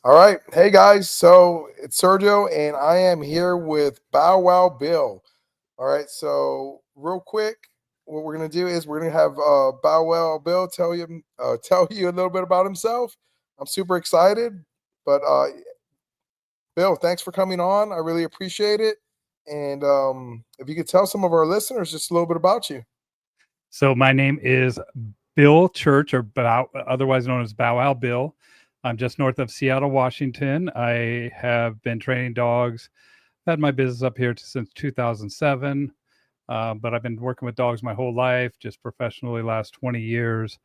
All right. Hey guys. So it's Sergio and I am here with Bow Wow Bill. All right. So real quick, what we're gonna do is we're gonna have Bow Wow Bill tell you a little bit about himself. I'm super excited. But Bill, thanks for coming on. I really appreciate it. And if you could tell some of our listeners just a little bit about you. So my name is Bill Church, or otherwise known as Bow Wow Bill. I'm just north of Seattle, Washington. I have been training dogs. Had my business up here since 2007, but I've been working with dogs my whole life, just professionally last 20 years.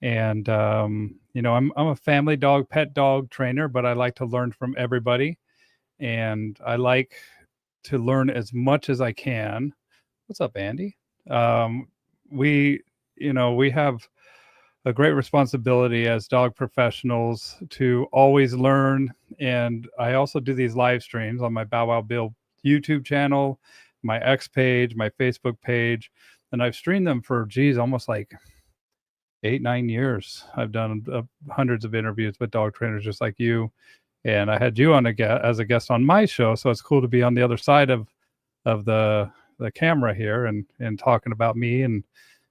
And I'm a family dog, pet dog trainer, but I like to learn from everybody, and I like to learn as much as I can. What's up, Andy? Um, we, we have a great responsibility as dog professionals to always learn. And I also do these live streams on my Bow Wow Bill YouTube channel, my X page, my Facebook page. And I've streamed them for, geez, almost like 8, 9 years. I've done hundreds of interviews with dog trainers just like you. And I had you on as a guest on my show. So it's cool to be on the other side of the camera here and talking about me and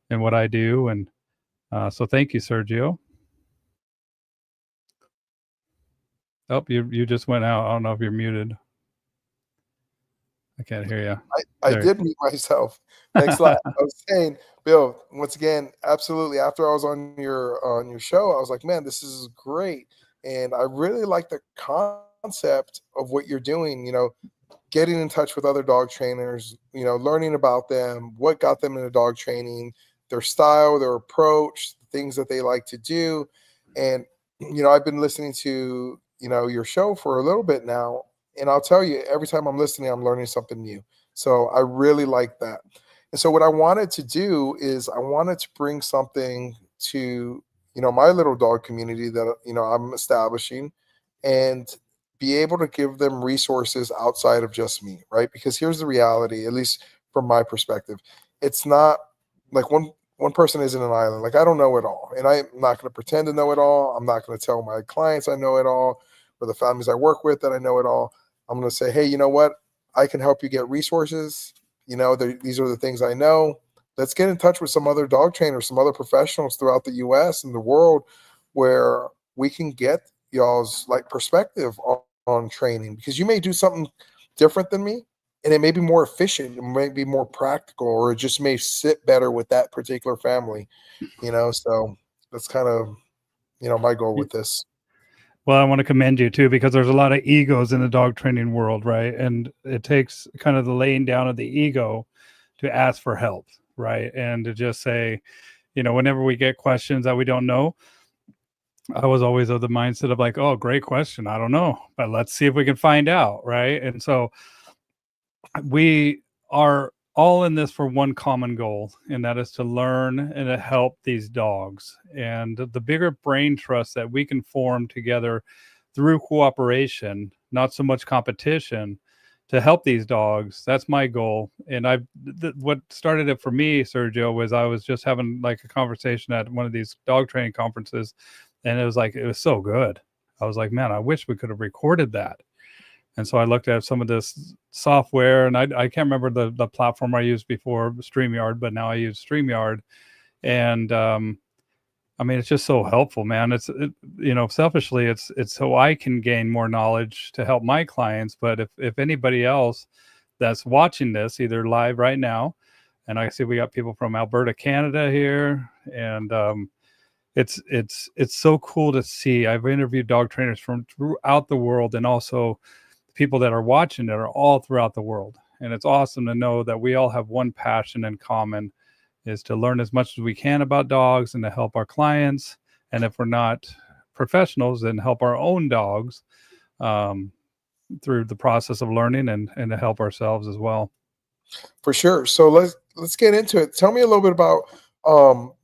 what I do. And so thank you, Sergio. Oh, you just went out. I don't know if you're muted. I can't hear you. I did meet myself. Thanks a lot. I was saying, Bill, once again, absolutely. After I was on your show, I was like, man, this is great, and I really like the concept of what you're doing. Getting in touch with other dog trainers. Learning about them, what got them into dog training, their style, their approach, the things that they like to do, and I've been listening to your show for a little bit now, and I'll tell you, every time I'm listening, I'm learning something new. So I really like that. And so what I wanted to do is I wanted to bring something to, my little dog community that, I'm establishing and be able to give them resources outside of just me, right? Because here's the reality, at least from my perspective. It's not like one person isn't an island. Like I don't know it all. And I'm not going to pretend to know it all. I'm not going to tell my clients I know it all or the families I work with that I know it all. I'm going to say, hey, you know what? I can help you get resources. These are the things I know. Let's get in touch with some other dog trainers, some other professionals throughout the U.S. and the world, where we can get y'all's like perspective on training, because you may do something different than me, and it may be more efficient, it may be more practical, or it just may sit better with that particular family. So that's kind of my goal with this. Well, I want to commend you too, because there's a lot of egos in the dog training world, right? And it takes kind of the laying down of the ego to ask for help, right? And to just say, whenever we get questions that we don't know, I was always of the mindset of like, oh, great question. I don't know, but let's see if we can find out, right? And so we are all in this for one common goal, and that is to learn and to help these dogs. And the bigger brain trust that we can form together through cooperation, not so much competition, to help these dogs, that's my goal. And what started it for me, Sergio, was I was just having like a conversation at one of these dog training conferences, and it was so good. I was like, man, I wish we could have recorded that. And so I looked at some of this software, and I can't remember the platform I used before, StreamYard, but now I use StreamYard. And I mean, it's just so helpful, man. Selfishly, it's so I can gain more knowledge to help my clients. But if anybody else that's watching this, either live right now, and I see we got people from Alberta, Canada here, and it's so cool to see. I've interviewed dog trainers from throughout the world, and also people that are watching that are all throughout the world. And it's awesome to know that we all have one passion in common, is to learn as much as we can about dogs and to help our clients. And if we're not professionals, then help our own dogs um, through the process of learning, and to help ourselves as well. For sure. So let's get into it. Tell me a little bit about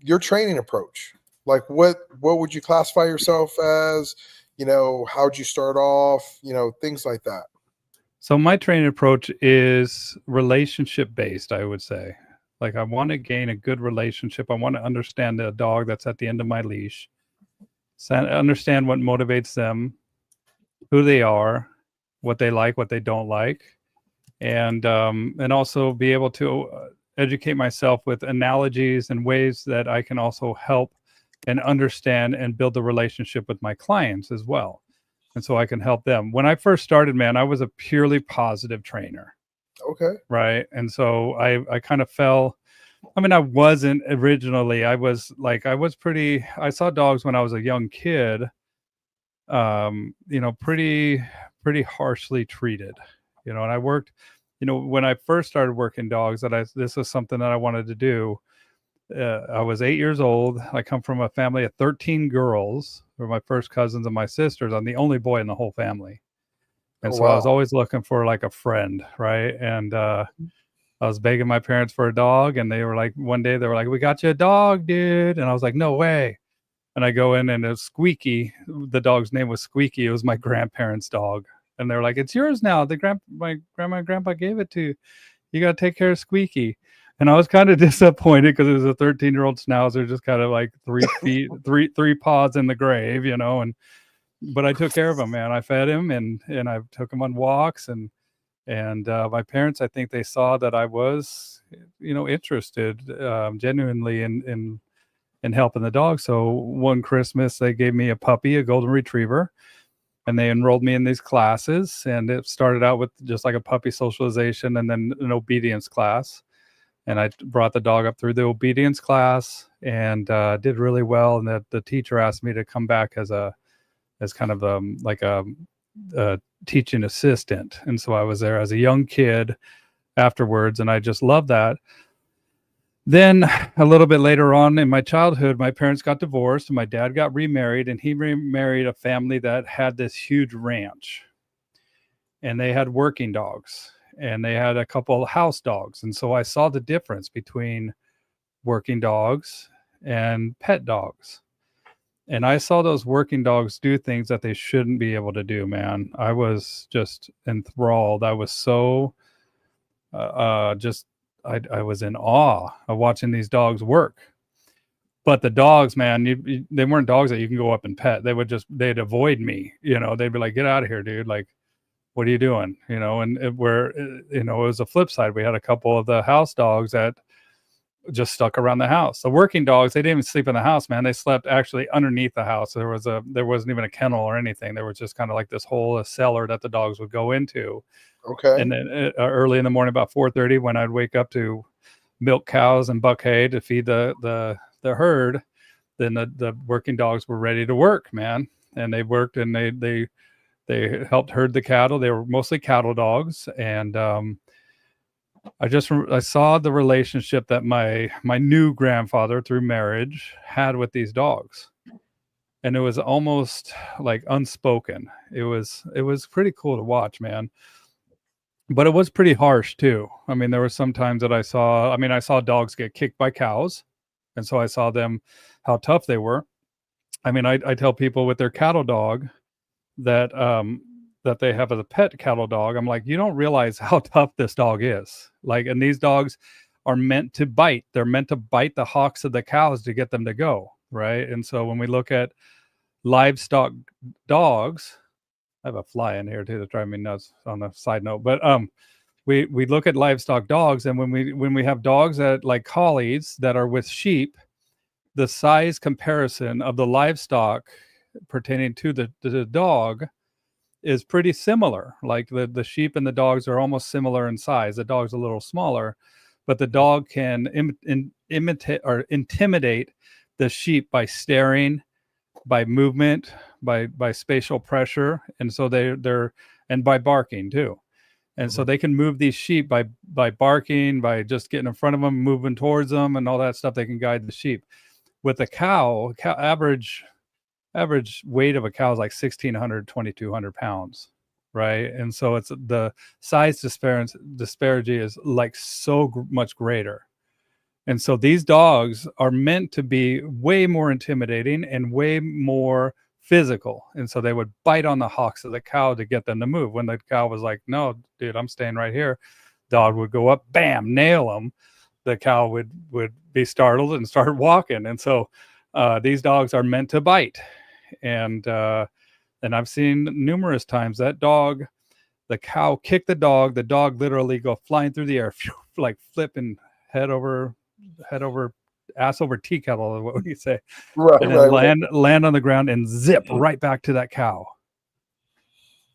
your training approach. Like what would you classify yourself as? How'd you start off? Things like that. So my training approach is relationship based, I would say. Like I want to gain a good relationship. I want to understand the dog that's at the end of my leash. So understand what motivates them, who they are, what they like, what they don't like, and also be able to educate myself with analogies and ways that I can also help and understand and build a relationship with my clients as well. And so I can help them. When I first started, man, I was a purely positive trainer, Okay. right? And so I kind of fell. I mean, I wasn't originally. I was like, I was pretty. I saw dogs when I was a young kid, pretty harshly treated, and I worked, when I first started working dogs, this was something that I wanted to do. I was 8 years old. I come from a family of 13 girls, who were my first cousins and my sisters. I'm the only boy in the whole family. And Oh, so I was wow. always looking for like a friend, right? And I was begging my parents for a dog, and they were like, one day they were like, "We got you a dog, dude." And I was like, "No way." And I go in and it's Squeaky. The dog's name was Squeaky. It was my grandparents' dog. And they're like, "It's yours now. My grandma and grandpa gave it to you. You got to take care of Squeaky." And I was kind of disappointed because it was a 13-year-old schnauzer, just kind of like 3 feet, three paws in the grave, and but I took care of him, man. I fed him and I took him on walks, and my parents, I think they saw that I was, interested, genuinely in helping the dog. So one Christmas, they gave me a puppy, a golden retriever, and they enrolled me in these classes. And it started out with just like a puppy socialization and then an obedience class. And I brought the dog up through the obedience class and did really well. And the teacher asked me to come back as kind of like a teaching assistant. And so I was there as a young kid afterwards, and I just loved that. Then a little bit later on in my childhood, my parents got divorced and my dad got remarried, and he remarried a family that had this huge ranch, and they had working dogs, and they had a couple house dogs. And so I saw the difference between working dogs and pet dogs. And I saw those working dogs do things that they shouldn't be able to do, man. I was just enthralled. I was so just I was in awe of watching these dogs work. But the dogs, man, they weren't dogs that you can go up and pet. They'd avoid me. They'd be like, "Get out of here, dude! Like, what are you doing?" And it was a flip side. We had a couple of the house dogs that just stuck around the house. The working dogs, they didn't even sleep in the house, man. They slept actually underneath the house. There wasn't even a kennel or anything. There was just kind of like this whole cellar that the dogs would go into. Okay. And then early in the morning, about 4:30, when I'd wake up to milk cows and buck hay to feed the herd, then the working dogs were ready to work, man. And they worked, and they helped herd the cattle. They were mostly cattle dogs, and I saw the relationship that my new grandfather through marriage had with these dogs, and it was almost like unspoken. It was pretty cool to watch, man. But it was pretty harsh too. I mean, there were some times that I saw dogs get kicked by cows, and so I saw them how tough they were. I mean, I tell people with their cattle dog that that they have as a pet cattle dog, I'm like, you don't realize how tough this dog is. Like, and these dogs are meant to bite. They're meant to bite the hocks of the cows to get them to go, right? And so when we look at livestock dogs, I have a fly in here too to drive me nuts on a side note, but we look at livestock dogs, and when we have dogs that like collies that are with sheep, the size comparison of the livestock pertaining to the dog is pretty similar. Like the sheep and the dogs are almost similar in size. The dog's a little smaller, but the dog can imitate or intimidate the sheep by staring, by movement, by spatial pressure, and so they're and by barking too. And so Mhm. they can move these sheep by barking, by just getting in front of them, moving towards them, and all that stuff. They can guide the sheep. With a cow average weight of a cow is like 1,600, 2,200 pounds, right? And so it's the size disparity is like so much greater. And so these dogs are meant to be way more intimidating and way more physical. And so they would bite on the hocks of the cow to get them to move. When the cow was like, "No, dude, I'm staying right here," dog would go up, bam, nail them. The cow would be startled and start walking. And so these dogs are meant to bite. And And I've seen numerous times that dog, the cow kick the dog literally go flying through the air, like flipping head over, head over, ass over tea kettle, what would you say? Right, And then right, right. land on the ground and zip right back to that cow.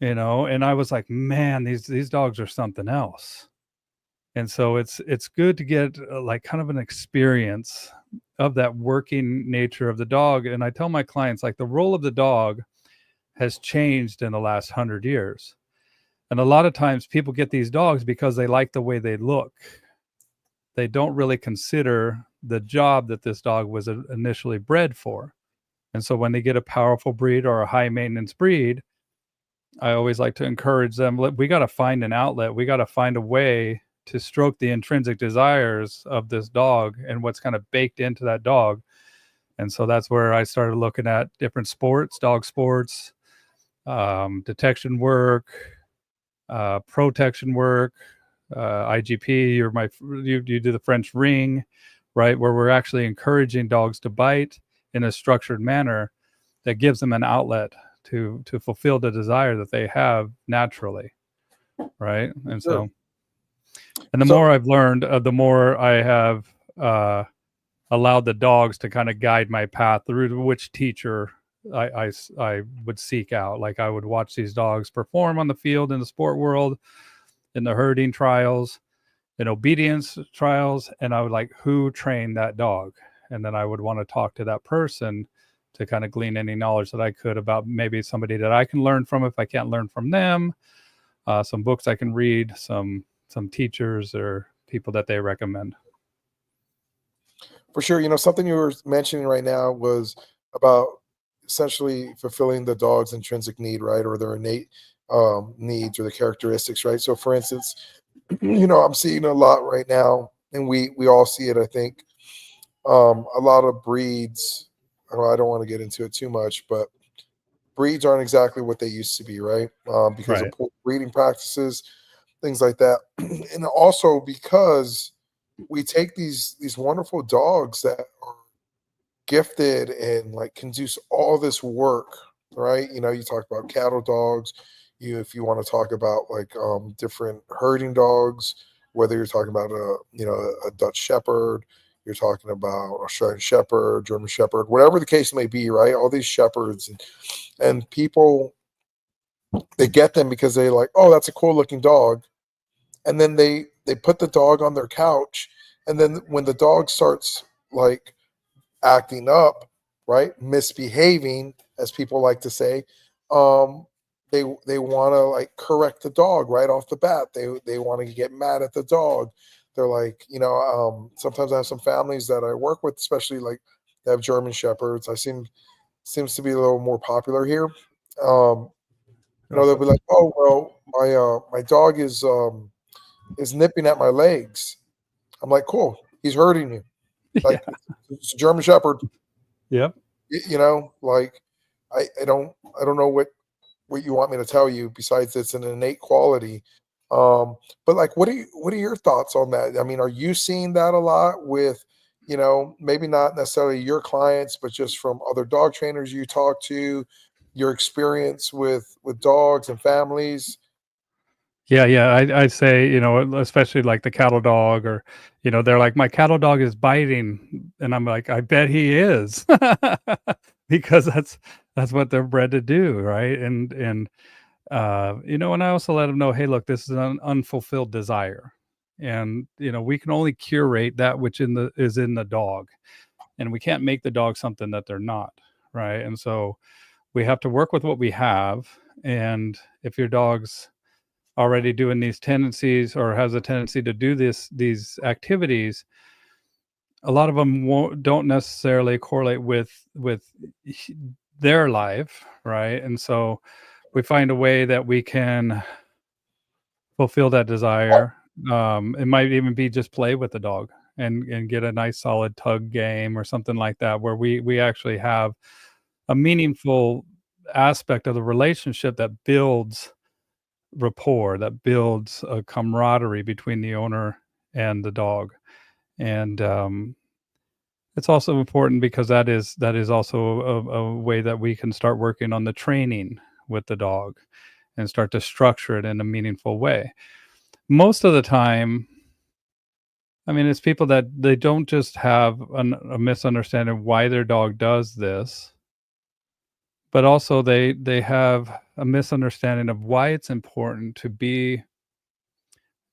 And I was like, man, these dogs are something else. And so it's good to get like kind of an experience of that working nature of the dog. And I tell my clients, like, the role of the dog has changed in the last 100 years. And a lot of times people get these dogs because they like the way they look. They don't really consider the job that this dog was initially bred for. And so when they get a powerful breed or a high maintenance breed, I always like to encourage them, we got to find an outlet. We got to find a way to stroke the intrinsic desires of this dog and what's kind of baked into that dog. And so that's where I started looking at different sports, dog sports, detection work, protection work, IGP, you do the French ring, right? Where we're actually encouraging dogs to bite in a structured manner that gives them an outlet to fulfill the desire that they have naturally, right? And Sure. so, and the So more I've learned, the more I have allowed the dogs to kind of guide my path through which teacher I would seek out. Like, I would watch these dogs perform on the field in the sport world, in the herding trials, in obedience trials, and I would like, who trained that dog? And then I would want to talk to that person to kind of glean any knowledge that I could about maybe somebody that I can learn from if I can't learn from them, some books I can read, some teachers or people that they recommend. for sure, something you were mentioning right now was about essentially fulfilling the dog's intrinsic need, right, or their innate needs or the characteristics, right? So, for instance, I'm seeing a lot right now, and we all see it, I think. A lot of breeds. Well, I don't want to get into it too much, but breeds aren't exactly what they used to be, right? Because of Right. poor breeding practices, things like that, and also because we take these wonderful dogs that are gifted and like can do all this work, right? You talk about cattle dogs. If you want to talk about like different herding dogs, whether you're talking about a Dutch Shepherd, you're talking about Australian Shepherd, German Shepherd, whatever the case may be, right? All these shepherds and people, they get them because they like, oh, that's a cool looking dog, and then they put the dog on their couch, and then when the dog starts like acting up, right, misbehaving, as people like to say, um, they want to like correct the dog right off the bat. They want to get mad at the dog. They're like, sometimes I have some families that I work with, especially like they have German shepherds. I seems to be a little more popular here. Um, they'll Gotcha. be like, oh well, my dog is nipping at my legs. I'm like, cool, he's hurting you. Yeah. Like, it's a German Shepherd. Yep. Like I don't know what you want me to tell you besides it's an innate quality. But like, what are your thoughts on that? I mean, are you seeing that a lot with, maybe not necessarily your clients, but just from other dog trainers you talk to, your experience with dogs and families? Yeah, yeah. I'd say, especially like the cattle dog, or, they're like, my cattle dog is biting. And I'm like, I bet he is. Because that's what they're bred to do, right? And I also let them know, hey, look, this is an unfulfilled desire. And, we can only curate that which is in the dog. And we can't make the dog something that they're not, right? And so we have to work with what we have. And if your dog's already doing these tendencies or has a tendency to do these activities, a lot of them don't necessarily correlate with their life, right? And so we find a way that we can fulfill that desire. It might even be just play with the dog and get a nice solid tug game or something like that, where we actually have a meaningful aspect of the relationship that builds rapport, that builds a camaraderie between the owner and the dog. And it's also important because that is also a way that we can start working on the training, with the dog and start to structure it in a meaningful way. Most of the time, I mean, it's people that they don't just have a misunderstanding of why their dog does this, but also they have a misunderstanding of why it's important to be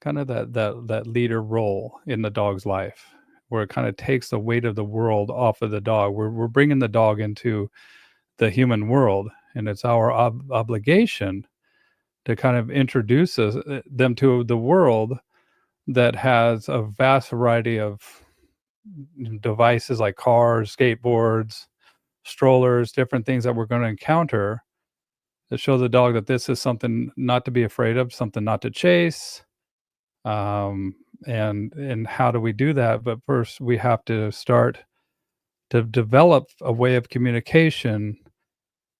kind of that leader role in the dog's life, where it kind of takes the weight of the world off of the dog. We're bringing the dog into the human world, and it's our obligation to kind of introduce them to the world that has a vast variety of devices like cars, skateboards, strollers, different things that we're going to encounter that show the dog that this is something not to be afraid of, something not to chase. Um, and how do we do that? But first, we have to start to develop a way of communication.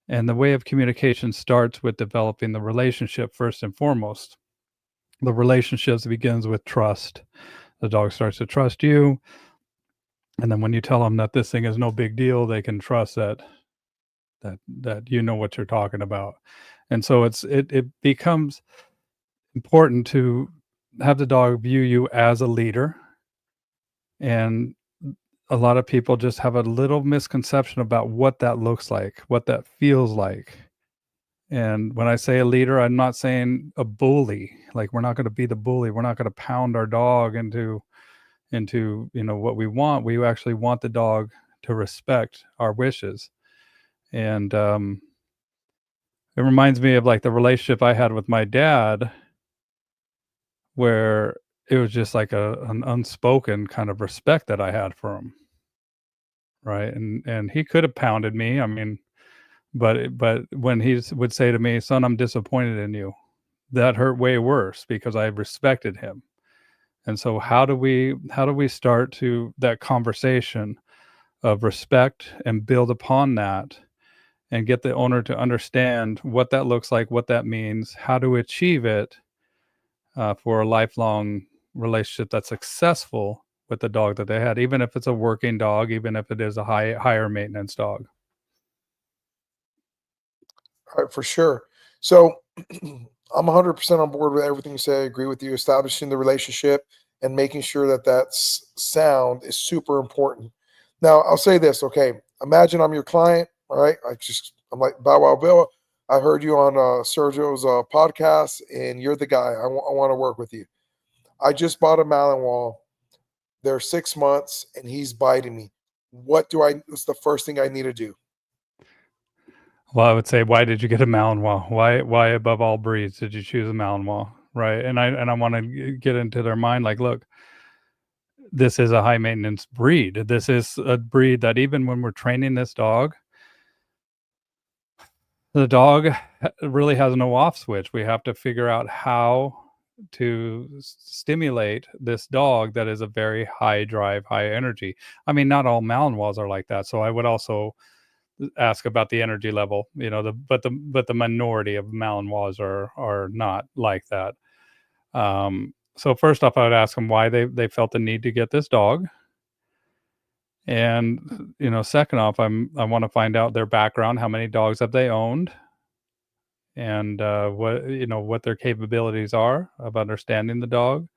And the way of communication starts with developing the relationship first and foremost. The relationships begins with trust. The dog starts to trust you, and then when you tell them that this thing is no big deal, they can trust that you know what you're talking about. And so it becomes important to have the dog view you as a leader. And a lot of people just have a little misconception about what that looks like, what that feels like. And when I say a leader, I'm not saying a bully. Like, we're not going to be the bully. We're not going to pound our dog into what we want. We actually want the dog to respect our wishes. And it reminds me of like the relationship I had with my dad, where it was just like an unspoken kind of respect that I had for him, right? And he could have pounded me. I mean, but when would say to me, "Son, I'm disappointed in you," that hurt way worse because I respected him. And so how do we start to that conversation of respect and build upon that and get the owner to understand what that looks like, what that means, how to achieve it for a lifelong relationship that's successful with the dog that they had, even if it's a working dog, even if it is a higher maintenance dog. Right, for sure. So I'm 100% on board with everything you say. I agree with you. Establishing the relationship and making sure that sound is super important. Now, I'll say this. Okay, imagine I'm your client. All right, I'm like Bow Wow Bill. I heard you on Sergio's podcast, and you're the guy. I want to work with you. I just bought a Malinois. They're 6 months, and he's biting me. What's the first thing I need to do? Well, I would say, why did you get a Malinois? Why above all breeds did you choose a Malinois? Right. And I want to get into their mind like, look, this is a high maintenance breed. This is a breed that even when we're training this dog, the dog really has no off switch. We have to figure out how to stimulate this dog that is a very high drive, high energy. I mean, not all Malinois are like that. So I would also ask about the energy level. The minority of Malinois are not like that. So first off, I would ask them why they felt the need to get this dog. And second off, I want to find out their background. How many dogs have they owned? And what their capabilities are of understanding the dog.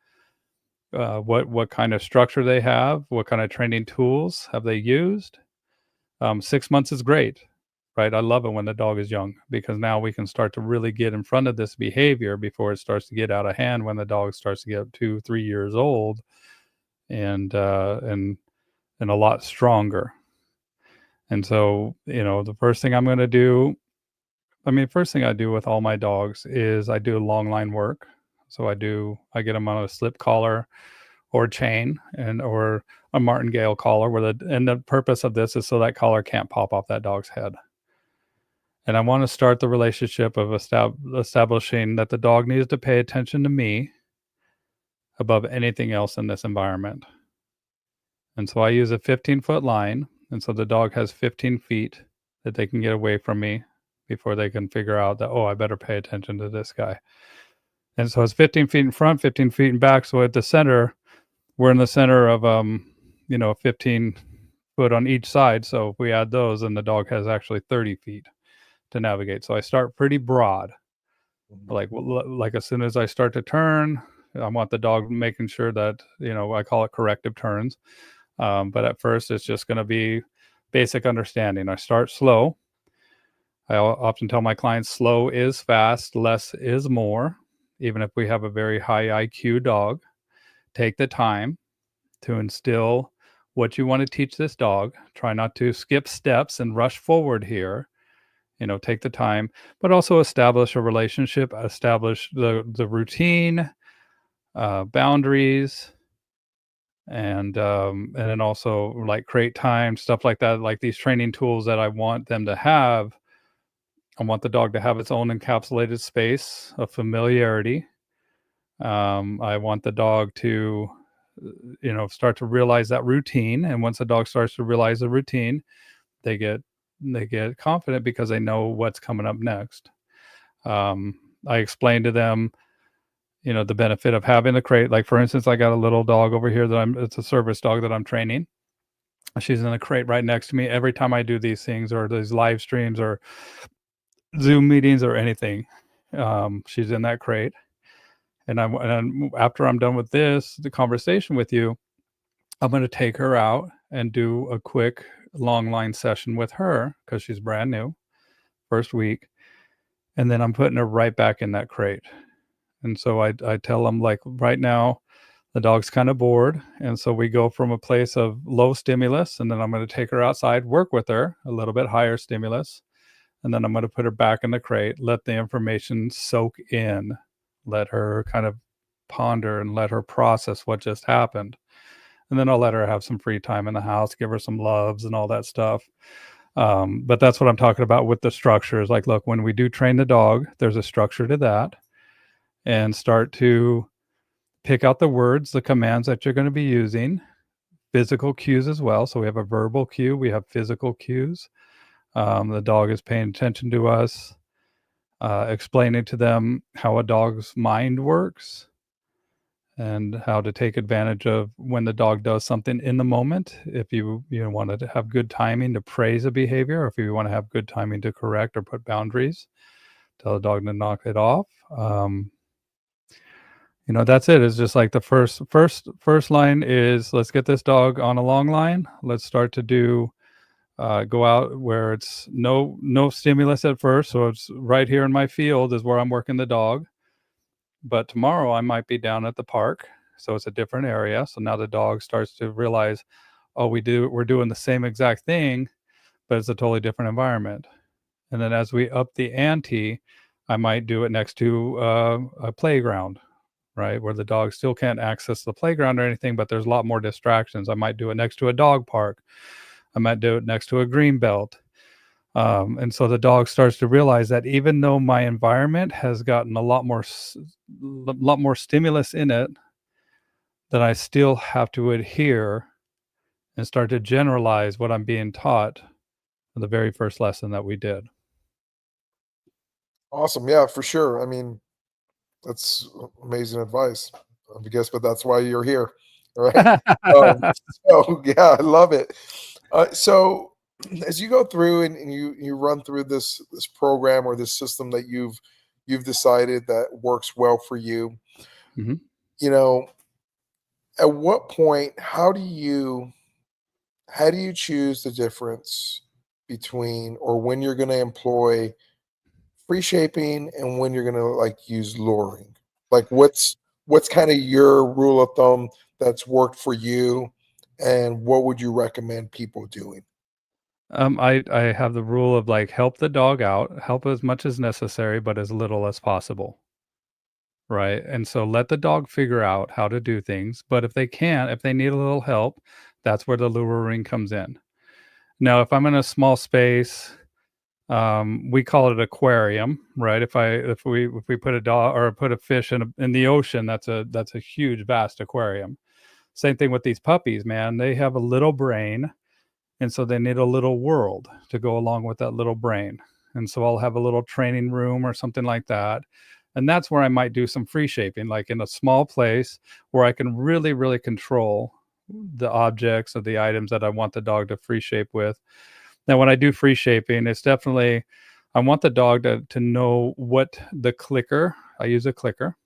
What kind of structure they have, what kind of training tools have they used. 6 months is great, right? I love it when the dog is young, because now we can start to really get in front of this behavior before it starts to get out of hand, when the dog starts to get 2-3 years old and a lot stronger. And so, the first thing I'm going to do, first thing I do with all my dogs is I do long line work. So I get them on a slip collar or chain or a martingale collar, and the purpose of this is so that collar can't pop off that dog's head. And I want to start the relationship of establishing that the dog needs to pay attention to me above anything else in this environment. And so I use a 15-foot line. And so the dog has 15 feet that they can get away from me before they can figure out that, oh, I better pay attention to this guy. And so it's 15 feet in front, 15 feet in back. So at the center, we're in the center of 15 foot on each side. So if we add those, then the dog has actually 30 feet to navigate. So I start pretty broad. Mhm. Like as soon as I start to turn, I want the dog making sure that, I call it corrective turns. But at first, it's just going to be basic understanding. I start slow. I often tell my clients slow is fast, less is more. Even if we have a very high IQ dog, take the time to instill what you want to teach this dog. Try not to skip steps and rush forward here. Take the time, but also establish a relationship, establish the routine, boundaries, and then also like create time, stuff like that. Like these training tools that I want them to have. I want the dog to have its own encapsulated space of familiarity. I want the dog to, start to realize that routine. And once the dog starts to realize the routine, they get confident because they know what's coming up next. I explain to them, the benefit of having the crate. Like for instance, I got a little dog over here it's a service dog that I'm training. She's in a crate right next to me every time I do these things or these live streams or Zoom meetings or anything. She's in that crate. And after I'm done with the conversation with you, I'm going to take her out and do a quick long line session with her because she's brand new, first week. And then I'm putting her right back in that crate. And so I tell them, like, right now, the dog's kind of bored. And so we go from a place of low stimulus, and then I'm going to take her outside, work with her, a little bit higher stimulus. And then I'm going to put her back in the crate, let the information soak in, let her kind of ponder and let her process what just happened. And then I'll let her have some free time in the house, give her some loves and all that stuff. But that's what I'm talking about with the structures. Like, look, when we do train the dog, there's a structure to that, and start to pick out the words, the commands that you're going to be using, physical cues as well. So we have a verbal cue, we have physical cues. The dog is paying attention to us, explaining to them how a dog's mind works and how to take advantage of when the dog does something in the moment. If you want to have good timing to praise a behavior, or if you want to have good timing to correct or put boundaries, tell the dog to knock it off. That's it. It's just like the first line is, let's get this dog on a long line. Let's start to do go out where it's no stimulus at first. So it's right here in my field is where I'm working the dog. But tomorrow I might be down at the park. So it's a different area. So now the dog starts to realize, oh, we're doing the same exact thing, but it's a totally different environment. And then as we up the ante, I might do it next to a playground, right? Where the dog still can't access the playground or anything, but there's a lot more distractions. I might do it next to a dog park. I might do it next to a green belt. And so the dog starts to realize that even though my environment has gotten a lot more stimulus in it, that I still have to adhere and start to generalize what I'm being taught for the very first lesson that we did. Awesome. Yeah, for sure. I mean, that's amazing advice. I guess, but that's why you're here, right? Um, so yeah, I love it. So as you go through and you run through this program or this system that you've decided that works well for you, Mhm. you know, at what point, how do you choose the difference between or when you're going to employ free shaping and when you're gonna like use luring? Like what's kind of your rule of thumb that's worked for you, and what would you recommend people doing? I have the rule of like help the dog out, help as much as necessary, but as little as possible. Right. And so let the dog figure out how to do things. But if they can't, if they need a little help, that's where the luring comes in. Now, if I'm in a small space, we call it aquarium, right? If we put a dog or put a fish in the ocean, that's a huge, vast aquarium. Same thing with these puppies, man. They have a little brain, and so they need a little world to go along with that little brain. And so I'll have a little training room or something like that. And that's where I might do some free shaping, like in a small place where I can really, really control the objects or the items that I want the dog to free shape with. Now, when I do free shaping, it's definitely I want the dog to know what the clicker, I use a clicker,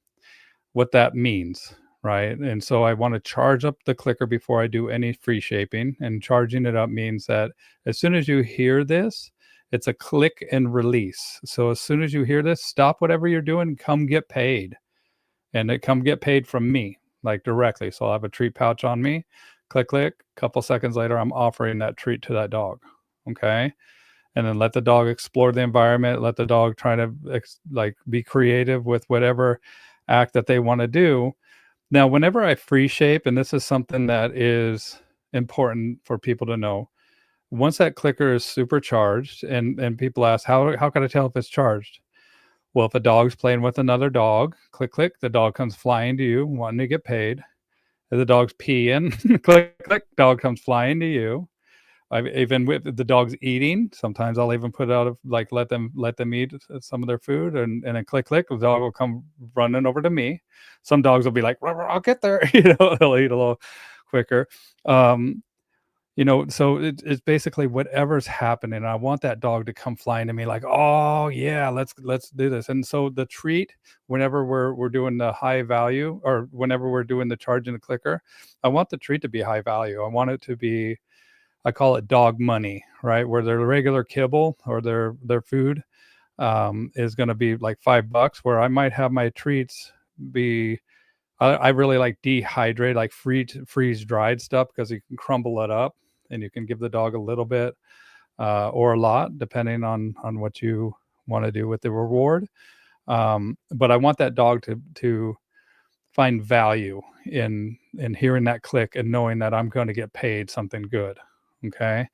what that means, right? And so I want to charge up the clicker before I do any free shaping. And charging it up means that as soon as you hear this, it's a click and release. So as soon as you hear this, stop whatever you're doing, come get paid. And it come get paid from me, like directly. So I'll have a treat pouch on me. Click, click. A couple seconds later, I'm offering that treat to that dog. Okay. And then let the dog explore the environment. Let the dog try to like be creative with whatever act that they want to do. Now, whenever I free shape, and this is something that is important for people to know, once that clicker is supercharged, and people ask, how can I tell if it's charged? Well, if a dog's playing with another dog, click, click, the dog comes flying to you, wanting to get paid. If the dog's peeing, click, click, dog comes flying to you. I've even with the dogs eating, sometimes I'll even put out of like let them eat some of their food, and then click, click, the dog will come running over to me. Some dogs will be like, I'll get there, they'll eat a little quicker. Um, so it's basically whatever's happening. I want that dog to come flying to me like, oh yeah, let's do this. And so the treat, whenever we're doing the high value, or whenever we're doing the charge in the clicker, I want the treat to be high value. I want it to be, I call it dog money, right? Where their regular kibble or their food is going to be like $5, where I might have my treats be, I really like dehydrate, like freeze dried stuff, because you can crumble it up and you can give the dog a little bit or a lot, depending on what you want to do with the reward. But I want that dog to find value in hearing that click and knowing that I'm going to get paid something good. Okay.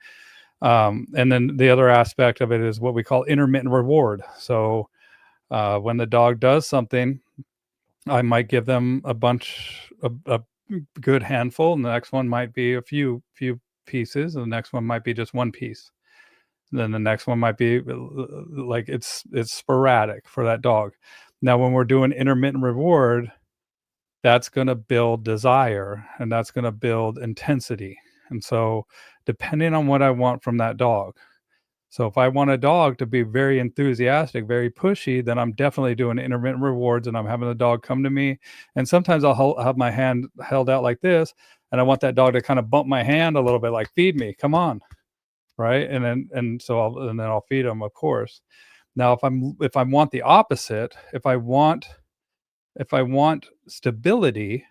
And then the other aspect of it is what we call intermittent reward. So when the dog does something, I might give them a good handful, and the next one might be a few pieces, and the next one might be just one piece. And then the next one might be like it's sporadic for that dog. Now, when we're doing intermittent reward, that's going to build desire, and that's going to build intensity. And so, depending on what I want from that dog, so if I want a dog to be very enthusiastic, very pushy, then I'm definitely doing intermittent rewards, and I'm having the dog come to me. And sometimes I'll have my hand held out like this, and I want that dog to kind of bump my hand a little bit, like, feed me, come on, right? And then I'll feed them, of course. Now, if I want the opposite, if I want stability,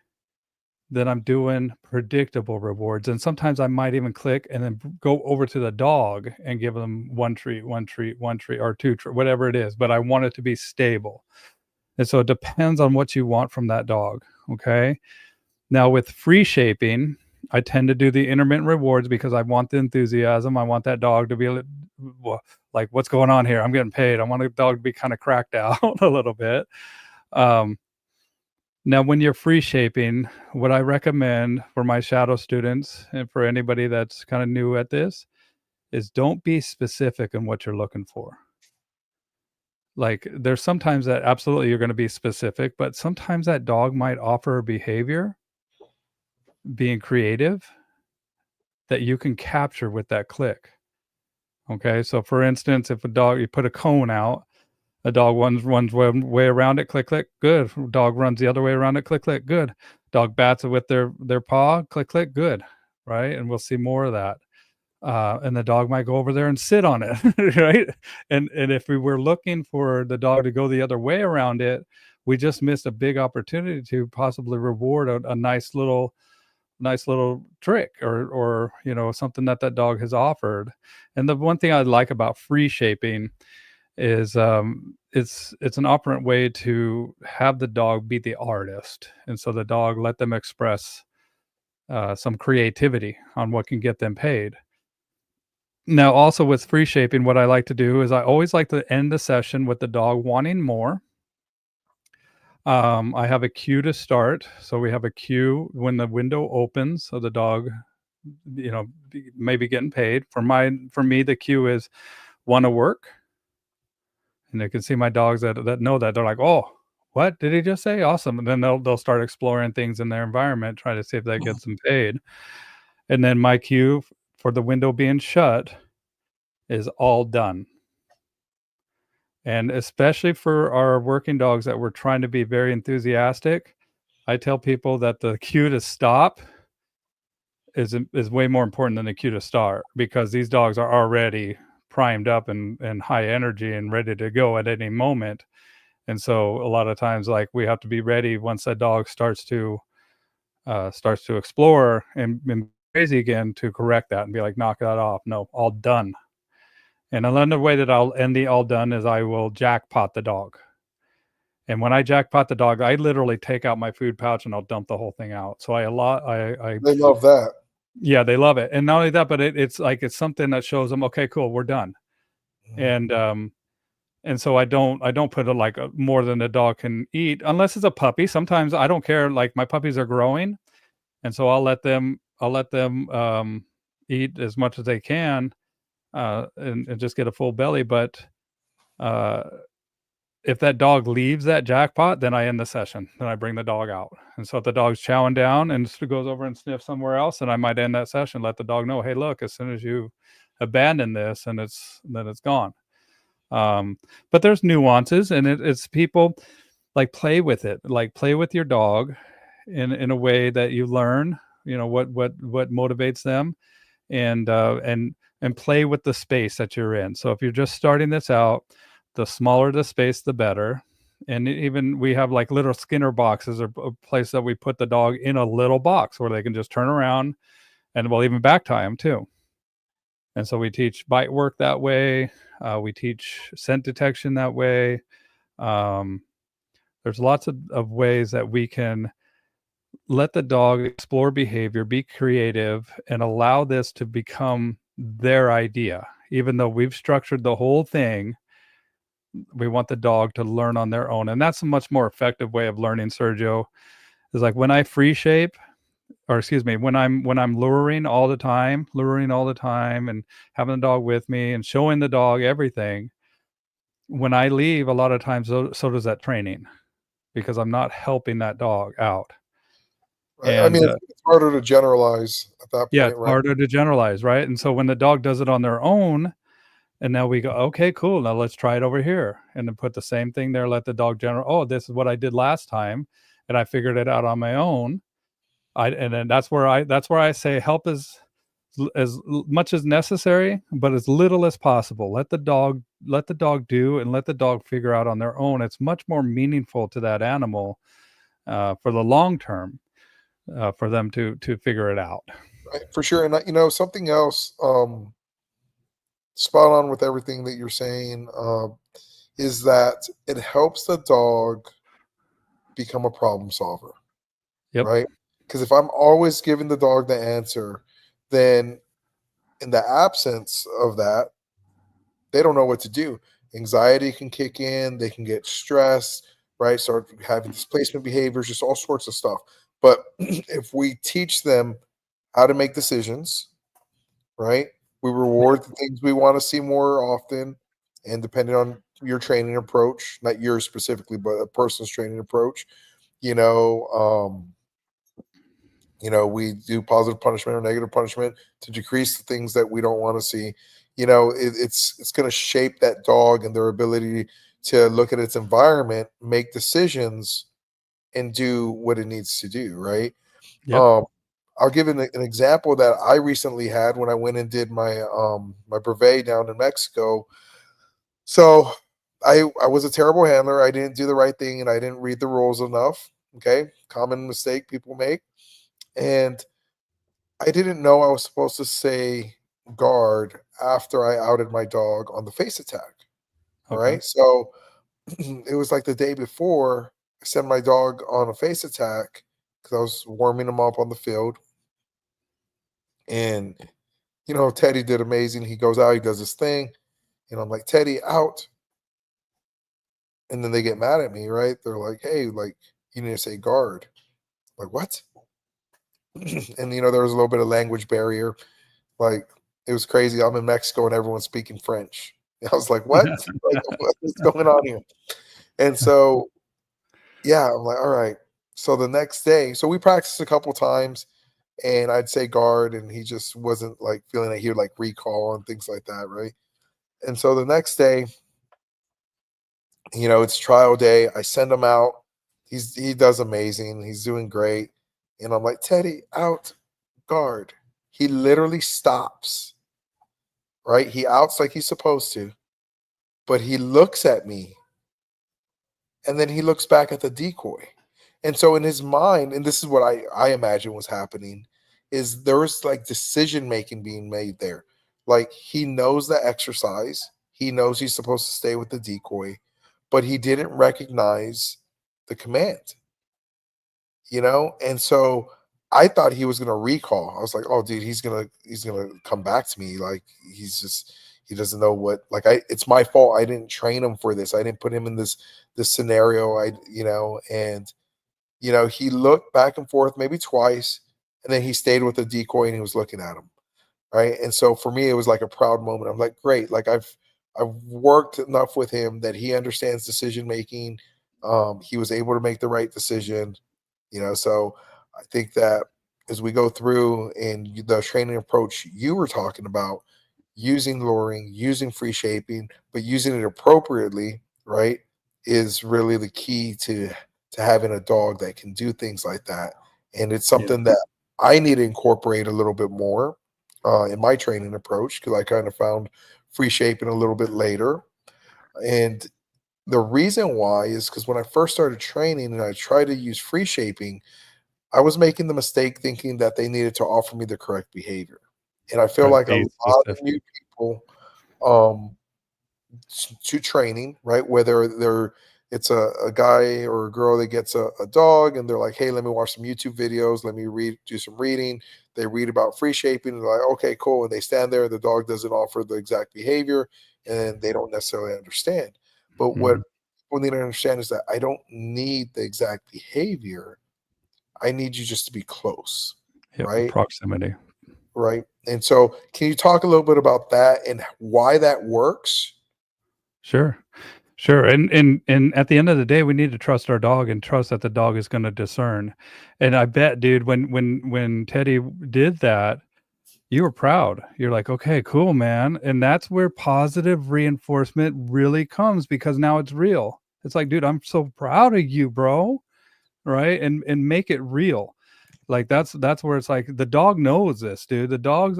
then I'm doing predictable rewards. And sometimes I might even click and then go over to the dog and give them one treat, one treat, one treat, or two, whatever it is. But I want it to be stable. And so it depends on what you want from that dog. Okay. Now, with free shaping, I tend to do the intermittent rewards because I want the enthusiasm. I want that dog to be like, what's going on here? I'm getting paid. I want the dog to be kind of cracked out a little bit. Now, when you're free shaping, what I recommend for my shadow students and for anybody that's kind of new at this is don't be specific in what you're looking for. Like, there's sometimes that absolutely you're going to be specific, but sometimes that dog might offer a behavior, being creative, that you can capture with that click. Okay. So, for instance, if you put a cone out, a dog runs one way around it, click, click, good. Dog runs the other way around it, click, click, good. Dog bats it with their paw, click, click, good. Right. And we'll see more of that. And the dog might go over there and sit on it. Right. And if we were looking for the dog to go the other way around it, we just missed a big opportunity to possibly reward a nice little trick, or something that dog has offered. And the one thing I like about free shaping is it's an operant way to have the dog be the artist, and so the dog, let them express some creativity on what can get them paid. Now, also with free shaping, what I like to do is I always like to end the session with the dog wanting more. I have a cue to start, so we have a cue when the window opens, so the dog, maybe getting paid. For me, the cue is want to work. And you can see my dogs that know that, they're like, "Oh, what did he just say? Awesome!" And then they'll start exploring things in their environment, try to see if that gets them paid. And then my cue for the window being shut is all done. And especially for our working dogs that we're trying to be very enthusiastic, I tell people that the cue to stop is way more important than the cue to start, because these dogs are already primed up and high energy and ready to go at any moment. And so a lot of times, like, we have to be ready once that dog starts to explore and crazy again, to correct that and be like, knock that off. No, all done. And another way that I'll end the all done is I will jackpot the dog. And when I jackpot the dog, I literally take out my food pouch and I'll dump the whole thing out. So I They love that. yeah, they love it. And not only that, but it's like, it's something that shows them, okay, cool, we're done. Mhm. And so I don't put it like more than the dog can eat, unless it's a puppy. Sometimes I don't care. Like, my puppies are growing, and so I'll let them eat as much as they can, and just get a full belly. But uh, if that dog leaves that jackpot, then I end the session. Then I bring the dog out. And so if the dog's chowing down and goes over and sniffs somewhere else, then I might end that session. Let the dog know, hey, look, as soon as you abandon this, and it's gone. Um, but there's nuances, and it's people, like, play with it, like play with your dog in a way that you learn, what motivates them, and play with the space that you're in. So if you're just starting this out, the smaller the space, the better. And even we have like little Skinner boxes, or a place that we put the dog in, a little box where they can just turn around, and we'll even back tie them too. And so we teach bite work that way. We teach scent detection that way. Um, there's lots of ways that we can let the dog explore behavior, be creative, and allow this to become their idea. Even though we've structured the whole thing, we want the dog to learn on their own. And that's a much more effective way of learning, Sergio. Is like, when I free shape, or excuse me, when I'm luring all the time, and having the dog with me and showing the dog everything. When I leave, a lot of times, so does that training, because I'm not helping that dog out. I mean, And it's harder to generalize at that yeah, point, it's right? harder to generalize, right? And so when the dog does it on their own, and now we go, okay, cool. Now let's try it over here, and then put the same thing there. Let the dog general. Oh, this is what I did last time, and I figured it out on my own. And then that's where I say, help as much as necessary, but as little as possible. Let the dog do, and let the dog figure out on their own. It's much more meaningful to that animal, for the long term, for them to figure it out. Right, for sure. And something else, spot on with everything that you're saying, is that it helps the dog become a problem solver, Yep. right? Because if I'm always giving the dog the answer, then in the absence of that, they don't know what to do. Anxiety can kick in, they can get stressed, right? Start having displacement behaviors, just all sorts of stuff. But if we teach them how to make decisions, right? We reward the things we want to see more often, and depending on your training approach, not yours specifically, but a person's training approach, you know, um, we do positive punishment or negative punishment to decrease the things that we don't want to see. It's going to shape that dog and their ability to look at its environment, make decisions, and do what it needs to do. Right. Yep. Um, I'll give an example that I recently had when I went and did my brevet down in Mexico. So I was a terrible handler. I didn't do the right thing and I didn't read the rules enough. Okay, common mistake people make. And I didn't know I was supposed to say guard after I outed my dog on the face attack. All Okay. right. So it was like the day before I sent my dog on a face attack because I was warming him up on the field. And, Teddy did amazing. He goes out, he does his thing. And I'm like, Teddy, out. And then they get mad at me, right? They're like, hey, like, you need to say guard. Like, what? And, there was a little bit of language barrier. Like, it was crazy. I'm in Mexico and everyone's speaking French. I was like, what? Like, what's going on here? And so, yeah, I'm like, all right. So the next day, so we practiced a couple times and I'd say guard and he just wasn't like feeling it. He would like recall and things like that, right? And so the next day, It's trial day. I send him out. He does amazing. He's doing great. And I'm like, Teddy, out, guard. He literally stops, right? He outs like he's supposed to, but he looks at me and then he looks back at the decoy. And so in his mind, and this is what I imagine was happening, is there was like decision making being made there. Like he knows the exercise, he knows he's supposed to stay with the decoy, but he didn't recognize the command, And so I thought he was gonna recall. I was like, oh dude, he's gonna come back to me. Like he doesn't know what like it's my fault. I didn't train him for this. I didn't put him in this scenario. And he looked back and forth maybe twice, and then he stayed with the decoy and he was looking at him. Right. And so for me, it was like a proud moment. I'm like, great. Like I've worked enough with him that he understands decision making. He was able to make the right decision. So I think that as we go through and the training approach you were talking about, using luring, using free shaping, but using it appropriately, right, is really the key to having a dog that can do things like that. And it's Yeah. something that I need to incorporate a little bit more in my training approach because I kind of found free shaping a little bit later. And the reason why is because when I first started training and I tried to use free shaping, I was making the mistake thinking that they needed to offer me the correct behavior. And I feel Right. like a Be lot of specific. new people um, to training, right? Whether it's a guy or a girl that gets a dog and they're like, hey, let me watch some YouTube videos, let me do some reading. They read about free shaping and they're like, okay, cool. And they stand there, the dog doesn't offer the exact behavior, and they don't necessarily understand. But what Mhm. people need to understand is that I don't need the exact behavior. I need you just to be close, Yep. right? Proximity. Right. And so, can you talk a little bit about that and why that works? Sure. Sure. And at the end of the day, we need to trust our dog and trust that the dog is going to discern. And I bet, dude, when Teddy did that, you were proud. You're like, okay, cool, man. And that's where positive reinforcement really comes because now it's real. It's like, dude, I'm so proud of you, bro. Right. And make it real. Like that's where it's like the dog knows this, dude. The dogs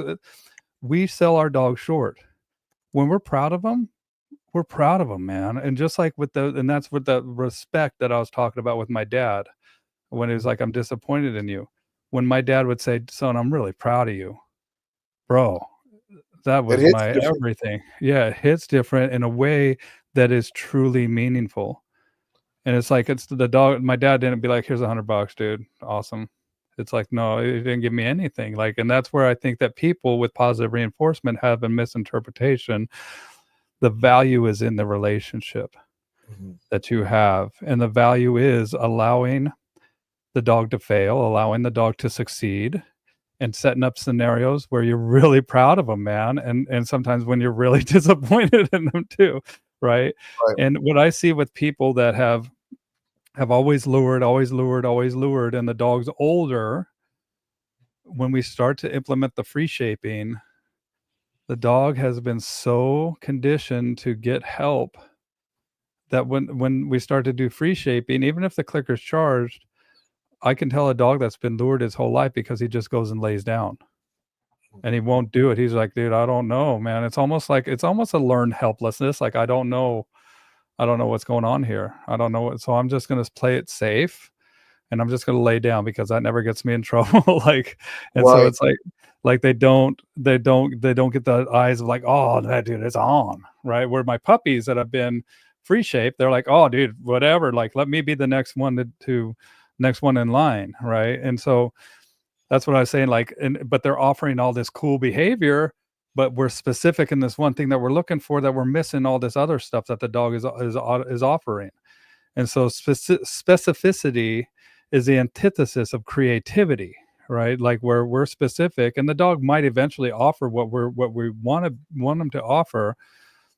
we sell our dogs short. When we're proud of them, man. And just like with the and that's with the respect that I was talking about with my dad when he was like, I'm disappointed in you. When my dad would say, son, I'm really proud of you, bro, that It was hits my different. everything. Yeah, it hits different in a way that is truly meaningful. And it's like it's the dog. My dad didn't be like, "Here's $100, dude. Awesome." It's like, no, he didn't give me anything. Like, and that's where I think that people with positive reinforcement have a misinterpretation. The value is in the relationship Mhm. that you have, and the value is allowing the dog to fail, allowing the dog to succeed, and setting up scenarios where you're really proud of them, man, and sometimes when you're really disappointed in them too, right? Right. And what I see with people that have always lured, always lured, always lured, and the dog's older, when we start to implement the free shaping, the dog has been so conditioned to get help that when we start to do free shaping, even if the clicker's charged, I can tell a dog that's been lured his whole life because he just goes and lays down and he won't do it. He's like, dude, I don't know, man. It's almost a learned helplessness. Like I don't know what's going on here. I don't know what, so I'm just gonna play it safe and I'm just gonna lay down because that never gets me in trouble. Like, and so Right. it's like they don't get the eyes of like, oh, that dude is on, right? Where my puppies that have been free shape, they're like, oh, dude, whatever. Like, let me be the next one to next one in line, right? And so that's what I was saying. Like, and but they're offering all this cool behavior, but we're specific in this one thing that we're looking for that we're missing all this other stuff that the dog is offering. And so specificity is the antithesis of creativity, right? Like where we're specific and the dog might eventually offer what we want them to offer,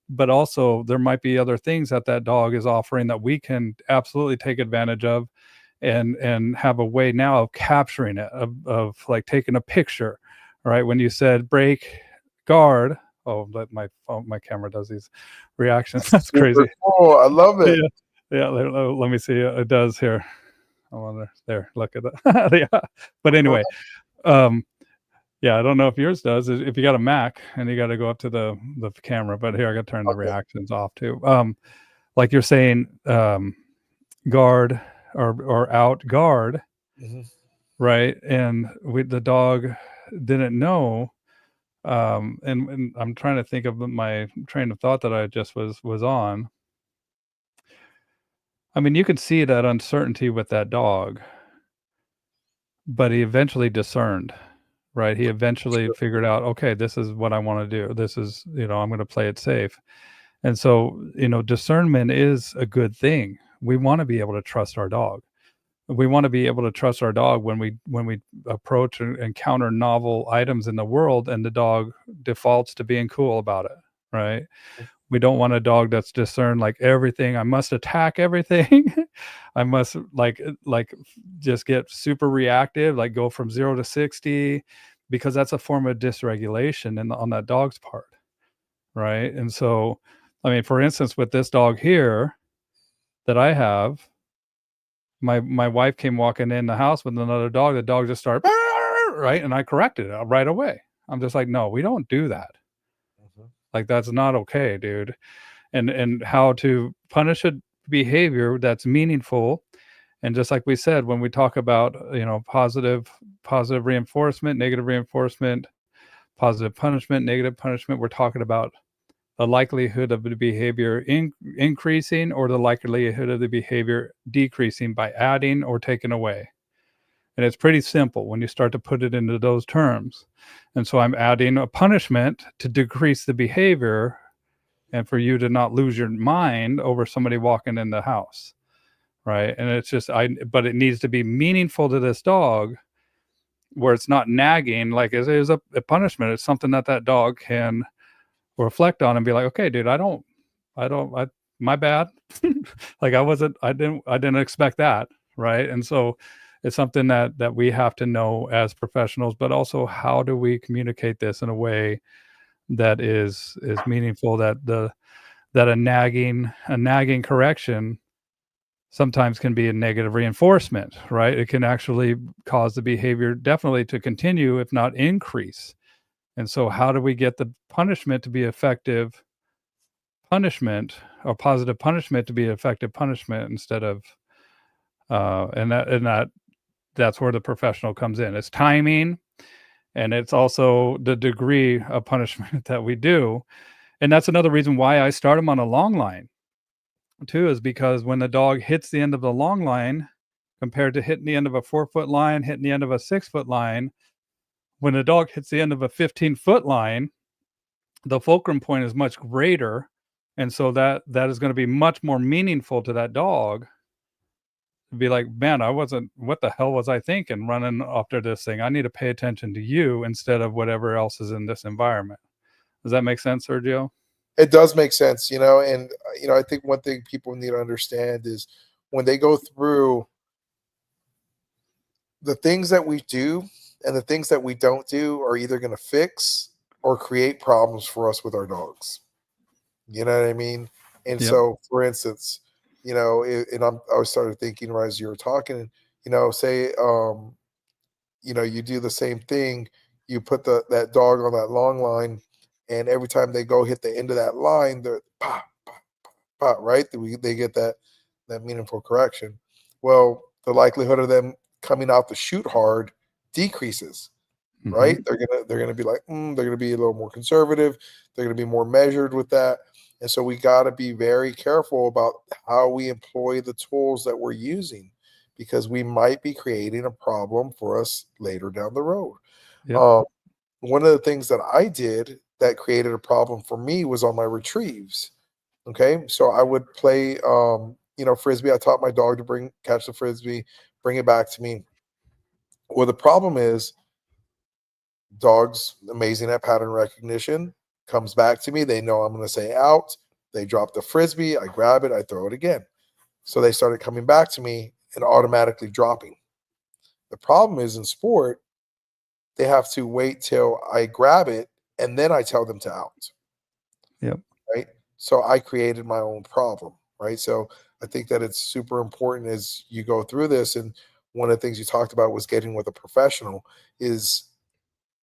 but also there might be other things that that dog is offering that we can absolutely take advantage of and have a way now of capturing it of like taking a picture, right? When you said break guard, Oh, my camera does these reactions. That's Super crazy. cool. I love it. Yeah, yeah. Let me see. It does here. I wonder. There, look at that. Yeah. But anyway, um, yeah, I don't know if yours does. If you got a Mac and you got to go up to the camera, but here I got to turn the Okay. reactions off too. Like you're saying, guard or out guard, Mhm. right? And the dog didn't know. And I'm trying to think of my train of thought that I just was on. I mean, you can see that uncertainty with that dog, but he eventually discerned, right? He eventually Sure. figured out, okay, this is what I want to do. This is, I'm going to play it safe. And so, discernment is a good thing. We want to be able to trust our dog. We want to be able to trust our dog when we approach and encounter novel items in the world, and the dog defaults to being cool about it, right? We don't want a dog that's discerned like everything. I must attack everything. I must just get super reactive, like go from 0 to 60, because that's a form of dysregulation on that dog's part, right? And so, I mean, for instance, with this dog here that I have, my wife came walking in the house with another dog. The dog just started right, and I corrected it right away. I'm just like, no, we don't do that. Mhm. Like that's not okay, dude. And how to punish a behavior that's meaningful. And just like we said, when we talk about positive reinforcement, negative reinforcement, positive punishment, negative punishment, we're talking about the likelihood of the behavior increasing or the likelihood of the behavior decreasing by adding or taking away. And it's pretty simple when you start to put it into those terms. And so I'm adding a punishment to decrease the behavior and for you to not lose your mind over somebody walking in the house, right? And it's just but it needs to be meaningful to this dog, where it's not nagging like it is a punishment. It's something that dog can reflect on and be like, okay, dude, I my bad. Like I didn't expect that, right? And so it's something that we have to know as professionals, but also how do we communicate this in a way that is meaningful, that a nagging correction sometimes can be a negative reinforcement, right? It can actually cause the behavior definitely to continue, if not increase. And so, how do we get the punishment to be effective punishment, or positive punishment to be effective punishment instead of, that's where the professional comes in. It's timing, and it's also the degree of punishment that we do. And that's another reason why I start them on a long line too, is because when the dog hits the end of the long line compared to hitting the end of a 4-foot line, hitting the end of a 6-foot line, when the dog hits the end of a 15-foot line, the fulcrum point is much greater. And so that is going to be much more meaningful to that dog to be like, man, what the hell was I thinking running after this thing? I need to pay attention to you instead of whatever else is in this environment. Does that make sense, Sergio? It does make sense, and I think one thing people need to understand is when they go through the things that we do and the things that we don't do are either going to fix or create problems for us with our dogs. You know what I mean? And Yep. so, for instance, I was started thinking right as you were talking, say, you do the same thing, you put that dog on that long line, and every time they go hit the end of that line, they're pop, pop, pop, right? They get that meaningful correction. Well, the likelihood of them coming out to shoot hard decreases, Hmm. right? They're gonna be like, they're gonna be a little more conservative. They're gonna be more measured with that. And so we got to be very careful about how we employ the tools that we're using, because we might be creating a problem for us later down the road. Yep. Um, One of the things that I did that created a problem for me was on my retrieves. Okay, so I would play, frisbee. I taught my dog to catch the frisbee, bring it back to me. Well, the problem is dogs amazing at pattern recognition, comes back to me, they know I'm going to say out, they drop the frisbee, I grab it, I throw it again. So they started coming back to me and automatically dropping. The problem is in sport, they have to wait till I grab it and then I tell them to out. Yep. right? So I created my own problem, right? So I think that it's super important as you go through this. And one of the things you talked about was getting with a professional. Is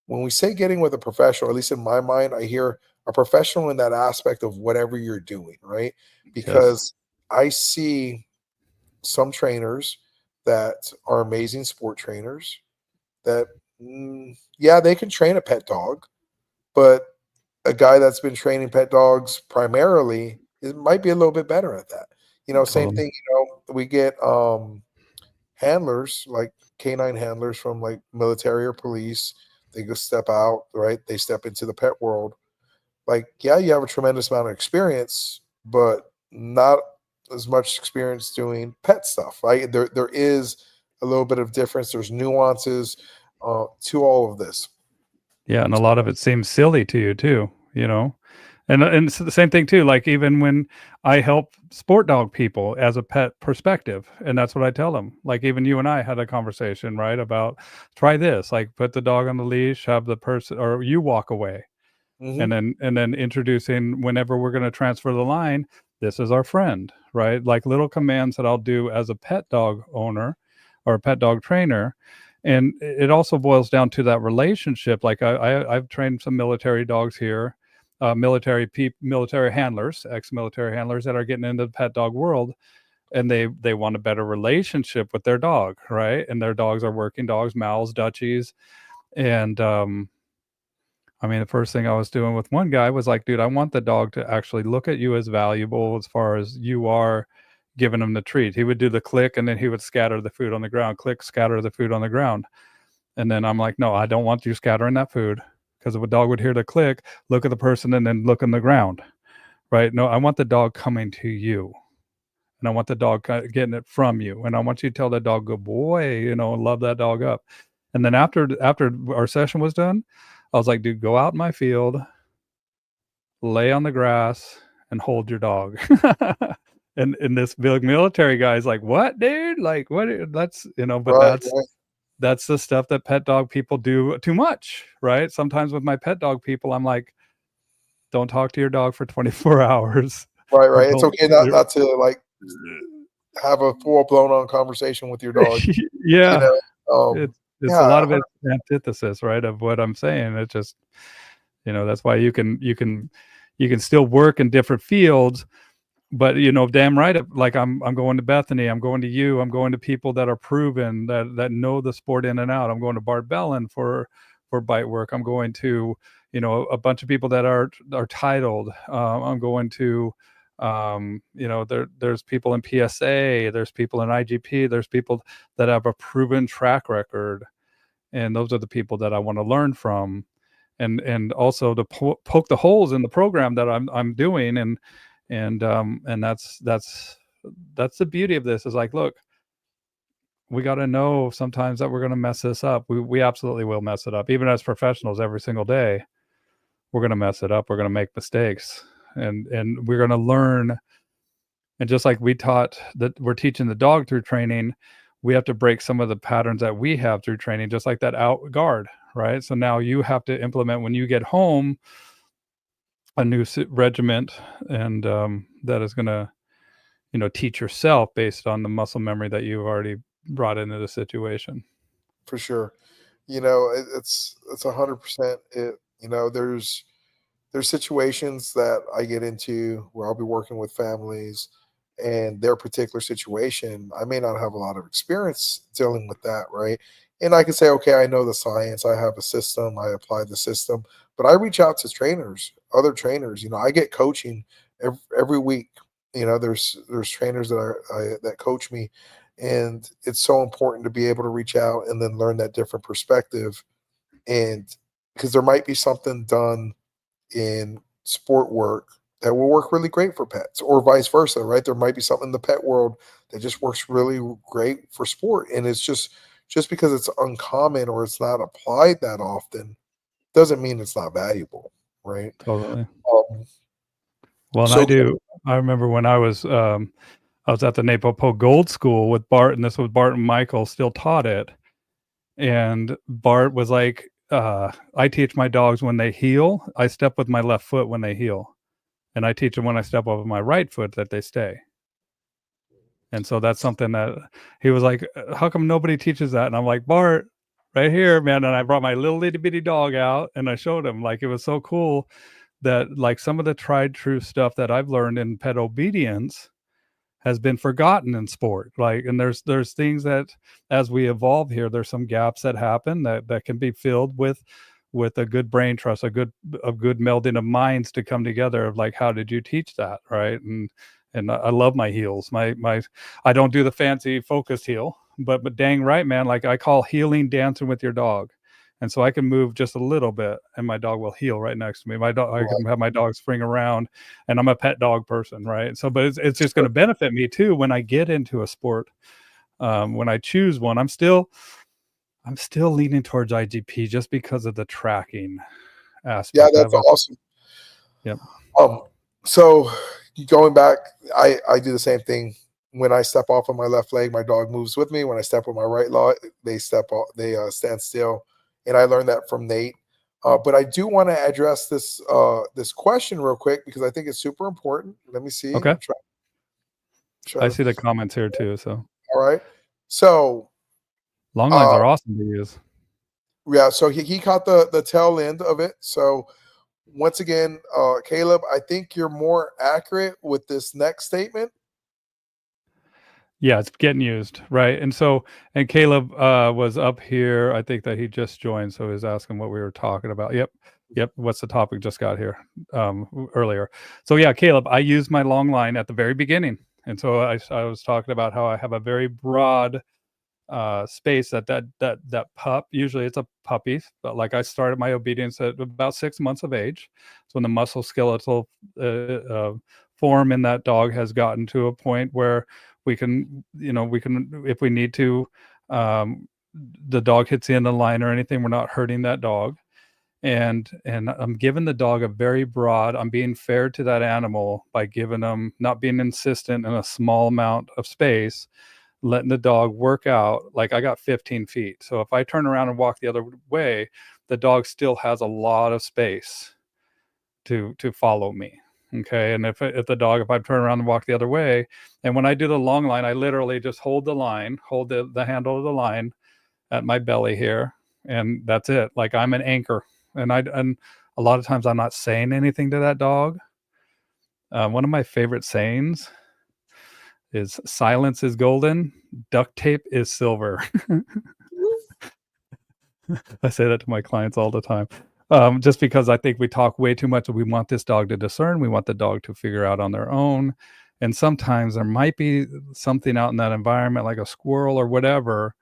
when we say getting with a professional, at least in my mind, I hear a professional in that aspect of whatever you're doing, right? Yes. Because I see some trainers that are amazing sport trainers that, yeah, they can train a pet dog, but a guy that's been training pet dogs primarily, it might be a little bit better at that. Same Totally. thing, we get handlers, like canine handlers from like military or police. They go step out, right? They step into the pet world. Like, yeah, you have a tremendous amount of experience, but not as much experience doing pet stuff, right? There is a little bit of difference. There's nuances to all of this. Yeah, and a lot of it seems silly to you too, you know? And it's the same thing too, like, even when I help sport dog people as a pet perspective, and that's what I tell them. Like, even you and I had a conversation, right, about, "Try this," like, put the dog on the leash, have the person or you walk away, Hmm. and then introducing whenever we're gonna transfer the line, "This is our friend," right? Like, little commands that I'll do as a pet dog owner or a pet dog trainer, and it also boils down to that relationship. Like, I've trained some military dogs here, military handlers, ex-military handlers that are getting into the pet dog world, and they want a better relationship with their dog, right? And their dogs are working dogs, Mals, Dutchies, and, I mean, the first thing I was doing with one guy was like, "Dude, I want the dog to actually look at you as valuable as far as you are giving him the treat." He would do the click, and then he would scatter the food on the ground, click, scatter the food on the ground. And then I'm like, "No, I don't want you scattering that food," because if a dog would hear the click, look at the person, and then look on the ground, right? No, I want the dog coming to you, and I want the dog getting it from you, and I want you to tell that dog, "Good boy," and love that dog up. And then after our session was done, I was like, "Dude, go out in my field, lay on the grass, and hold your dog." And this big military guy is like, "What, dude? Like, what? But Right, right, that's the stuff that pet dog people do too much, right? Sometimes with my pet dog people, I'm like, "Don't talk to your dog for 24 hours, right, or right. It's don't." okay not to like have a full blown on conversation with your dog. You Yeah, know, it's a yeah, lot of it's antithesis, right, of what I'm saying. It just, that's why you can still work in different fields. But, damn right, like, I'm going to Bethany, I'm going to you, I'm going to people that are proven, that know the sport in and out. I'm going to Bart Bellin for bite work. I'm going to, a bunch of people that are titled. I'm going to, there's people in PSA, there's people in IGP, there's people that have a proven track record, and those are the people that I want to learn from, and also to poke the holes in the program that I'm doing, and that's the beauty of this, is like, look, we got to know sometimes that we're going to mess this up. We absolutely will mess it up, even as professionals. Every single day we're going to mess it up, we're going to make mistakes, and we're going to learn. And just like we're teaching the dog through training, we have to break some of the patterns that we have through training, just like that out guard, right? So now you have to implement, when you get home, a new regiment, and that is going to, teach yourself based on the muscle memory that you've already brought into the situation. for sure. It's 100% it. There's situations that I get into where I'll be working with families and their particular situation. I may not have a lot of experience dealing with that, right? And I can say, okay, I know the science, I have a system, I apply the system, but I reach out to trainers, other trainers. I get coaching every week. There's trainers that coach me, and it's so important to be able to reach out and then learn that different perspective. And because there might be something done in sport work that will work really great for pets, or vice versa, right? There might be something in the pet world that just works really great for sport, and it's just because it's uncommon or it's not applied that often doesn't mean it's not valuable, right? Totally. Um, Well, and so I remember when I was at the Napopo Gold School with Bart, and this was Bart and Michael still taught it. And Bart was like, I teach my dogs when they heel, I step with my left foot when they heel. and I teach them when I step off of my right foot that they stay. And so that's something that he was like, "How come nobody teaches that?" And I'm like, "Bart, right here, man." And I brought my little itty bitty dog out and I showed him. Like, it was so cool that like some of the tried true stuff that I've learned in pet obedience has been forgotten in sport. Like, and there's things that as we evolve here, there's some gaps that happen that can be filled with a good brain trust, a good melding of minds to come together of like, how did you teach that, right? And I love my heels. My I don't do the fancy focused heel, but dang right, man. Like, I call healing dancing with your dog. And so I can move just a little bit and my dog will heel right next to me. My dog, I can have my dog spring around, and I'm a pet dog person, right? So, but it's just going to benefit me too when I get into a sport. When I choose one, I'm still leaning towards IGP just because of the tracking Yeah, aspect that's of it. awesome. Yep. Um, so going back, I do the same thing. When I step off on my left leg, my dog moves with me. When I step on my right leg, they step off, they stand still, and I learned that from Nate. But I do want to address this question real quick because I think it's super important. Let me see. Okay. I'm trying. I Try to. see the comments here too. So All right. So long lines uh, are awesome to use. yeah. So he caught the tail end of it. So once again, Caleb, I think you're more accurate with this next statement. Yeah, it's getting used, right? And so, and Caleb was up here. I think that he just joined, so he was asking what we were talking about. Yep. What's the topic? Just got here earlier. So yeah, Caleb, I used my long line at the very beginning, and so I was talking about how I have a very broad space that pup. Usually it's a puppy, but like I started my obedience at about 6 months of age. So when the muscle skeletal form in that dog has gotten to a point where we can, if we need to, the dog hits the end of the line or anything, we're not hurting that dog. And I'm giving the dog a very broad. I'm being fair to that animal by giving them, not being insistent in a small amount of space, letting the dog work out. Like, I got 15 feet. So if I turn around and walk the other way, the dog still has a lot of space to follow me. Okay. And if the dog, if I turn around and walk the other way, and when I do the long line, I literally just hold the line, hold the handle of the line at my belly here. And that's it. Like, I'm an anchor. And a lot of times I'm not saying anything to that dog. One of my favorite sayings is silence is golden, duct tape is silver. I say that to my clients all the time. Just because I think we talk way too much. We want this dog to discern. We want the dog to figure out on their own. And sometimes there might be something out in that environment, like a squirrel or whatever.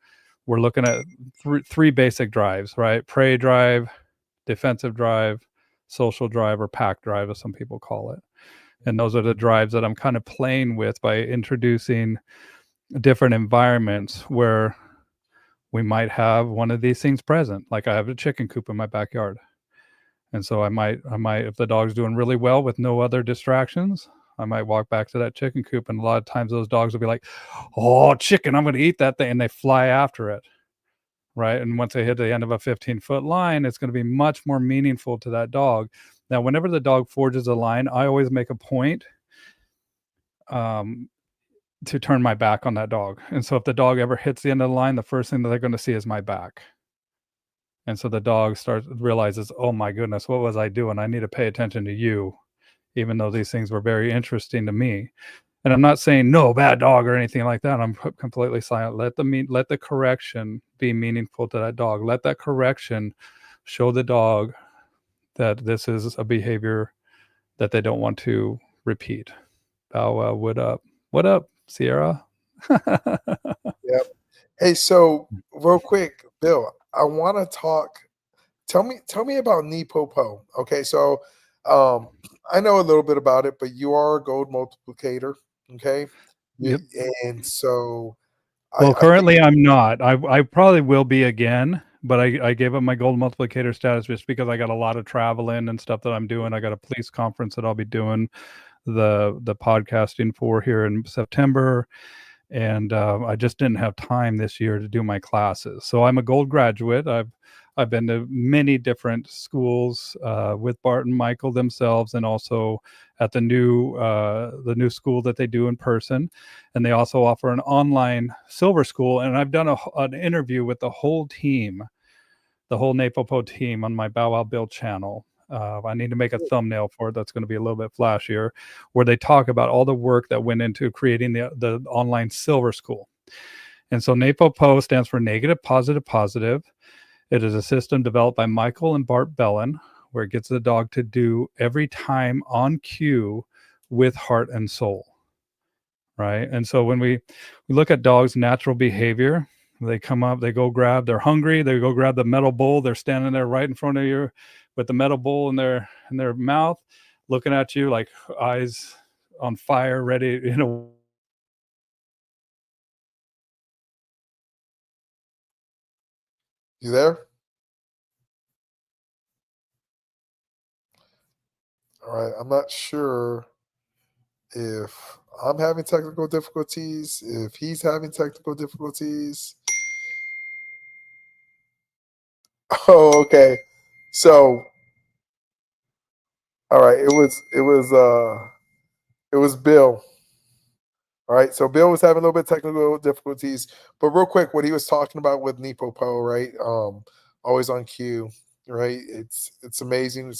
We're looking at three basic drives, right? Prey drive, defensive drive, social drive, or pack drive, as some people call it. And those are the drives that I'm kind of playing with by introducing different environments where we might have one of these things present. Like, I have a chicken coop in my backyard. And so I might, if the dog's doing really well with no other distractions, I might walk back to that chicken coop. And a lot of times those dogs will be like, "Oh, chicken, I'm going to eat that thing." And they fly after it. Right. And once they hit the end of a 15-foot line, it's going to be much more meaningful to that dog. Now, whenever the dog forges a line, I always make a point to turn my back on that dog. And so if the dog ever hits the end of the line, the first thing that they're going to see is my back. And so the dog realizes, "Oh my goodness, what was I doing? I need to pay attention to you," even though these things were very interesting to me. And I'm not saying no bad dog or anything like that. I'm completely silent. Let the correction be meaningful to that dog. Let that correction show the dog that this is a behavior that they don't want to repeat. Bow wow, what up? What up, Sierra? Yep. Hey, so real quick, Bill, I want to talk. Tell me about Nepopo. Okay, so um, I know a little bit about it, but you are a gold multiplicator. Okay, you, Yep. and so Well, I think currently I'm not. I probably will be again, but I gave up my gold multiplicator status just because I got a lot of traveling and stuff that I'm doing. I got a police conference that I'll be doing the podcasting for here in September, and I just didn't have time this year to do my classes. So I'm a gold graduate. I've been to many different schools with Bart and Michael themselves, and also at the new school that they do in person. And they also offer an online silver school. And I've done an interview with the whole team, the whole Napopo team, on my Bow Wow Bill channel. I need to make a thumbnail for it that's going to be a little bit flashier, where they talk about all the work that went into creating the online silver school. And so NAPOPO stands for negative, positive, positive. It is a system developed by Michael and Bart Bellin, where it gets the dog to do every time on cue with heart and soul. Right. And so when we look at dogs' natural behavior, they come up, they go grab, they're hungry, they go grab the metal bowl, they're standing there right in front of you with the metal bowl in their mouth, looking at you like eyes on fire, ready, You there? All right. I'm not sure if I'm having technical difficulties, if he's having technical difficulties. Oh, okay. So, all right, it was Bill. All right, so Bill was having a little bit of technical difficulties, but real quick, what he was talking about with Nepopo, right? Always on cue, right? It's amazing.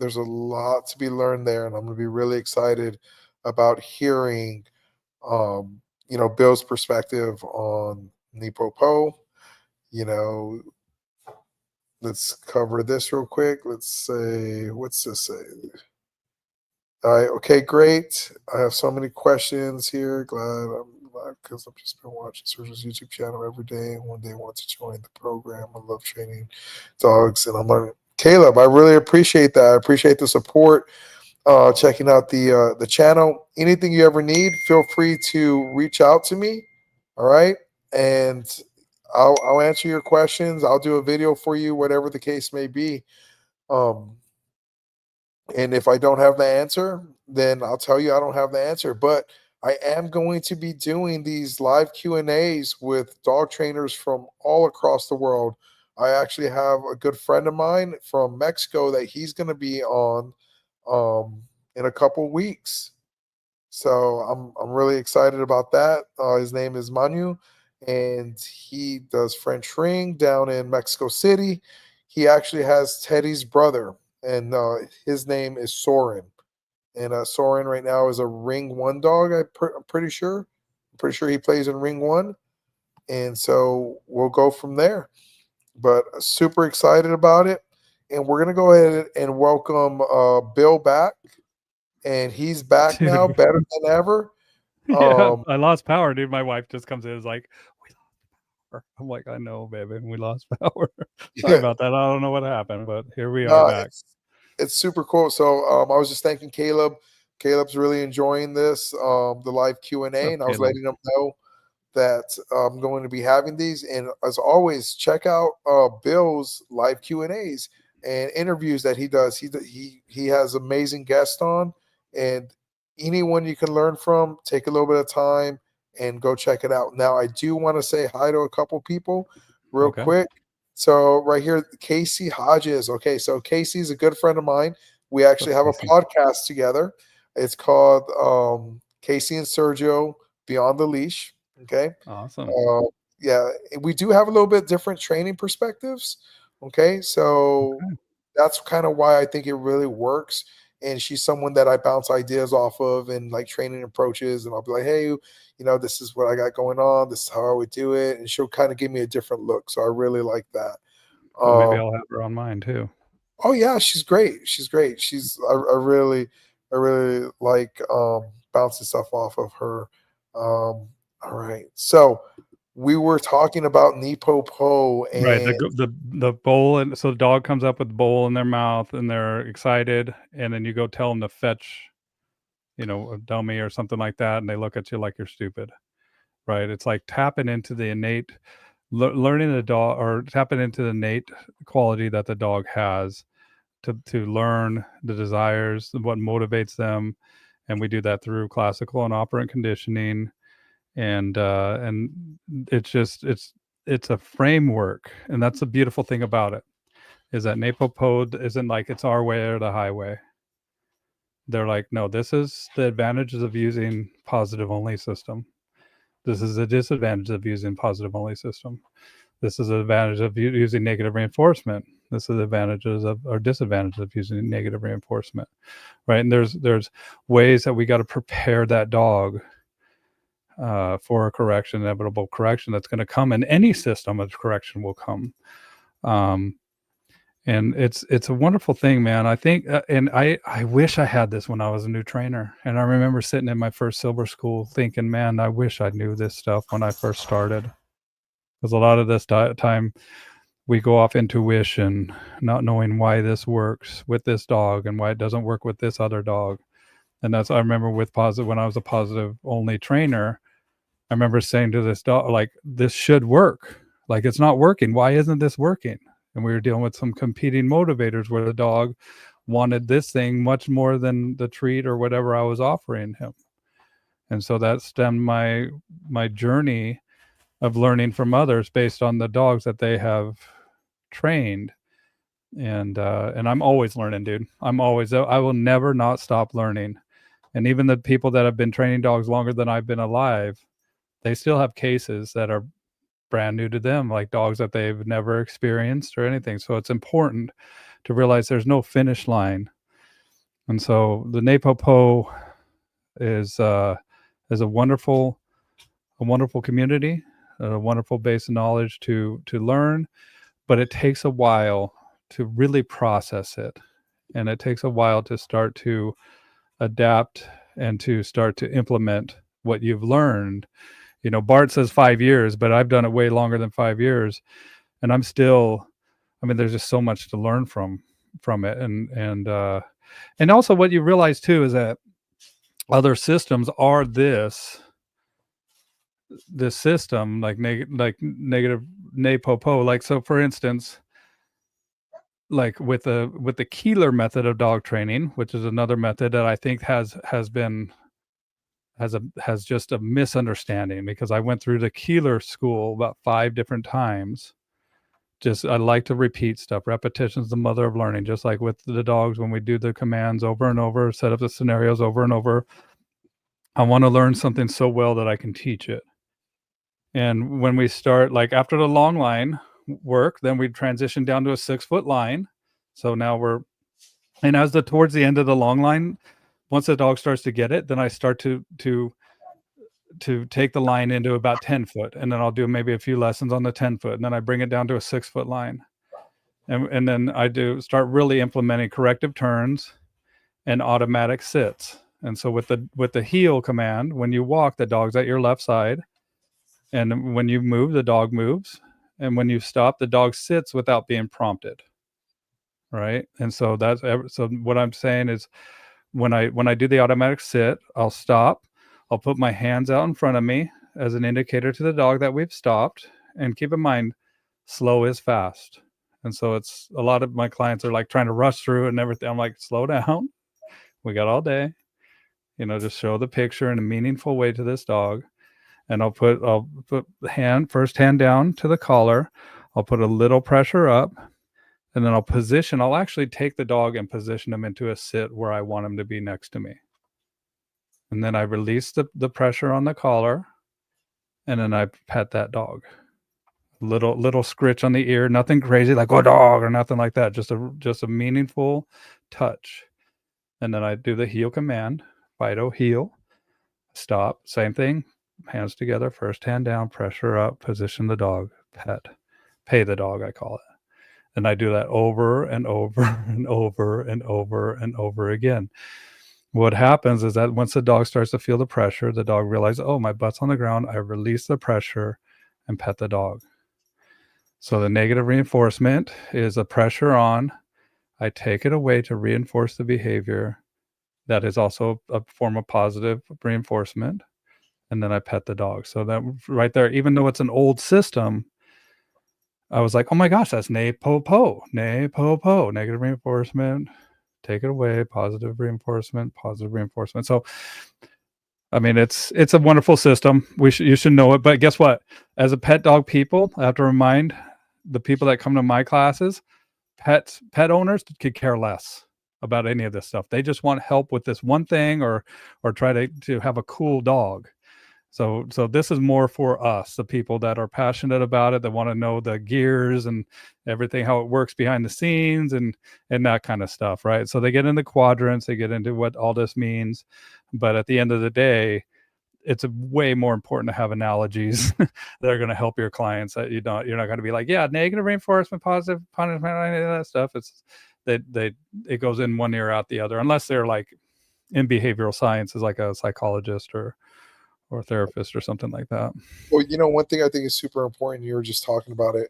There's a lot to be learned there, and I'm gonna be really excited about hearing, Bill's perspective on Nepopo. You know, let's cover this real quick. Let's say, what's this say? All right. Okay. Great. I have so many questions here. Glad I'm live because I've just been watching Sergio's YouTube channel every day, and one day I want to join the program. I love training dogs, and I'm learning. Caleb, I really appreciate that. I appreciate the support. Checking out the channel. Anything you ever need, feel free to reach out to me. All right, and I'll answer your questions. I'll do a video for you, whatever the case may be. Um, and if I don't have the answer, then I'll tell you I don't have the answer. But I am going to be doing these live Q&As with dog trainers from all across the world. I actually have a good friend of mine from Mexico that he's going to be on in a couple weeks. So I'm really excited about that. His name is Manu, and he does French Ring down in Mexico City. He actually has Teddy's brother, and his name is Soren. And Soren right now is a Ring One dog. I'm pretty sure. I'm pretty sure he plays in Ring One, and so we'll go from there. But super excited about it, and we're gonna go ahead and welcome Bill back, and he's back now, dude. better than ever. Yeah, Um, I lost power, dude. My wife just comes in and is like, we lost power. I'm like, I know, baby, we lost power. Sorry yeah, about that. I don't know what happened, but here we are no, back. it's super cool. So I was just thanking Caleb. Caleb's really enjoying this, the live Q and What's A, up, and I was Caleb? letting him know that I'm going to be having these. And as always, check out Bill's live Q and A's and interviews that he does. He has amazing guests on, and anyone you can learn from. Take a little bit of time and go check it out. Now, I do want to say hi to a couple people real Okay. quick. So right here, Casey Hodges. Okay, so Casey's a good friend of mine. We What's actually up, have a Casey? podcast together. It's called Casey and Sergio Beyond the Leash. Okay. Awesome. Uh, yeah, we do have a little bit different training perspectives. Okay. So Okay. that's kind of why I think it really works. And she's someone that I bounce ideas off of and like training approaches. And I'll be like, hey, this is what I got going on. This is how I would do it. And she'll kind of give me a different look. So I really like that. Well, maybe Um, I'll have her on mine too. oh yeah, she's great. She's great. I really like bouncing stuff off of her. All right. So we were talking about Nepo Po Right. and The bowl, and so the dog comes up with the bowl in their mouth and they're excited, and then you go tell them to fetch, a dummy or something like that, and they look at you like you're stupid. Right. It's like tapping into the innate learning the dog, or tapping into the innate quality that the dog has to learn the desires, what motivates them. And we do that through classical and operant conditioning. And it's it's a framework, and that's the beautiful thing about it, is that NAPOPO isn't like it's our way or the highway. They're like, no, this is the advantages of using positive only system. This is the disadvantage of using positive only system. This is the advantage of using negative reinforcement. This is the advantages of or disadvantages of using negative reinforcement, right? And there's ways that we got to prepare that dog for a correction, inevitable correction that's going to come in any system. Of correction will come, and it's a wonderful thing, man. I think, and I wish I had this when I was a new trainer. And I remember sitting in my first silver school thinking, man, I wish I knew this stuff when I first started, because a lot of this time we go off intuition, not knowing why this works with this dog and why it doesn't work with this other dog. And that's, I remember with positive, when I was a positive only trainer, I remember saying to this dog, like, this should work. Like, it's not working. Why isn't this working? And we were dealing with some competing motivators where the dog wanted this thing much more than the treat or whatever I was offering him. And so that stemmed my journey of learning from others based on the dogs that they have trained. And I'm always learning, dude. I will never not stop learning. And even the people that have been training dogs longer than I've been alive, they still have cases that are brand new to them, like dogs that they've never experienced or anything. So it's important to realize there's no finish line. And so the NAPOPO is a wonderful community, a wonderful base of knowledge to learn, but it takes a while to really process it, and it takes a while to start to adapt and to start to implement what you've learned. You know, Bart says 5 years, but I've done it way longer than 5 years, and I'm still, I mean, there's just so much to learn from it. And also what you realize too is that other systems are this system, like negative NAPOPO. Like, so for instance, like with the Keeler method of dog training, which is another method that I think has just a misunderstanding, because I went through the Keeler school about 5 different times. Just, I like to repeat stuff. Repetition is the mother of learning, just like with the dogs. When we do the commands over and over, set up the scenarios over and over, I want to learn something so well that I can teach it. And when we start, like after the long line work, then we transition down to a 6-foot line. So now and as towards the end of the long line, once the dog starts to get it, then I start to take the line into about 10 foot. And then I'll do maybe a few lessons on the 10 foot. And then I bring it down to a 6-foot line. And then I start really implementing corrective turns and automatic sits. And so with the heel command, when you walk, the dog's at your left side. And when you move, the dog moves. And when you stop, the dog sits without being prompted. Right. And so so what I'm saying is, when I do the automatic sit, I'll stop. I'll put my hands out in front of me as an indicator to the dog that we've stopped. And keep in mind, slow is fast. And so it's, a lot of my clients are like trying to rush through and everything. I'm like, slow down. We got all day. You know, just show the picture in a meaningful way to this dog. And I'll put the first hand down to the collar. I'll put a little pressure up. And then I'll actually take the dog and position him into a sit where I want him to be next to me. And then I release the pressure on the collar, and then I pet that dog. Little scritch on the ear, nothing crazy like "oh dog" or nothing like that. Just a meaningful touch. And then I do the heel command, Fido heel, stop, same thing, hands together, first hand down, pressure up, position the dog, pet, pay the dog, I call it. And I do that over and over and over and over and over again. What happens is that once the dog starts to feel the pressure, the dog realizes, oh, my butt's on the ground. I release the pressure and pet the dog. So the negative reinforcement is the pressure on. I take it away to reinforce the behavior. That is also a form of positive reinforcement. And then I pet the dog. So that right there, even though it's an old system, I was like, oh my gosh, that's NAPOPO, negative reinforcement, take it away, positive reinforcement. So I mean, it's a wonderful system. You should know it. But guess what? As a pet dog people, I have to remind the people that come to my classes, pet owners could care less about any of this stuff. They just want help with this one thing, or try to have a cool dog. So this is more for us, the people that are passionate about it, that want to know the gears and everything, how it works behind the scenes, and that kind of stuff, right? So they get into quadrants, they get into what all this means, but at the end of the day, it's a way more important to have analogies that are going to help your clients. That you're not going to be like, yeah, negative reinforcement, positive punishment, any of that stuff. It's they it goes in one ear out the other, unless they're like in behavioral sciences, like a psychologist or therapist or something like that. Well, one thing I think is super important, you were just talking about it,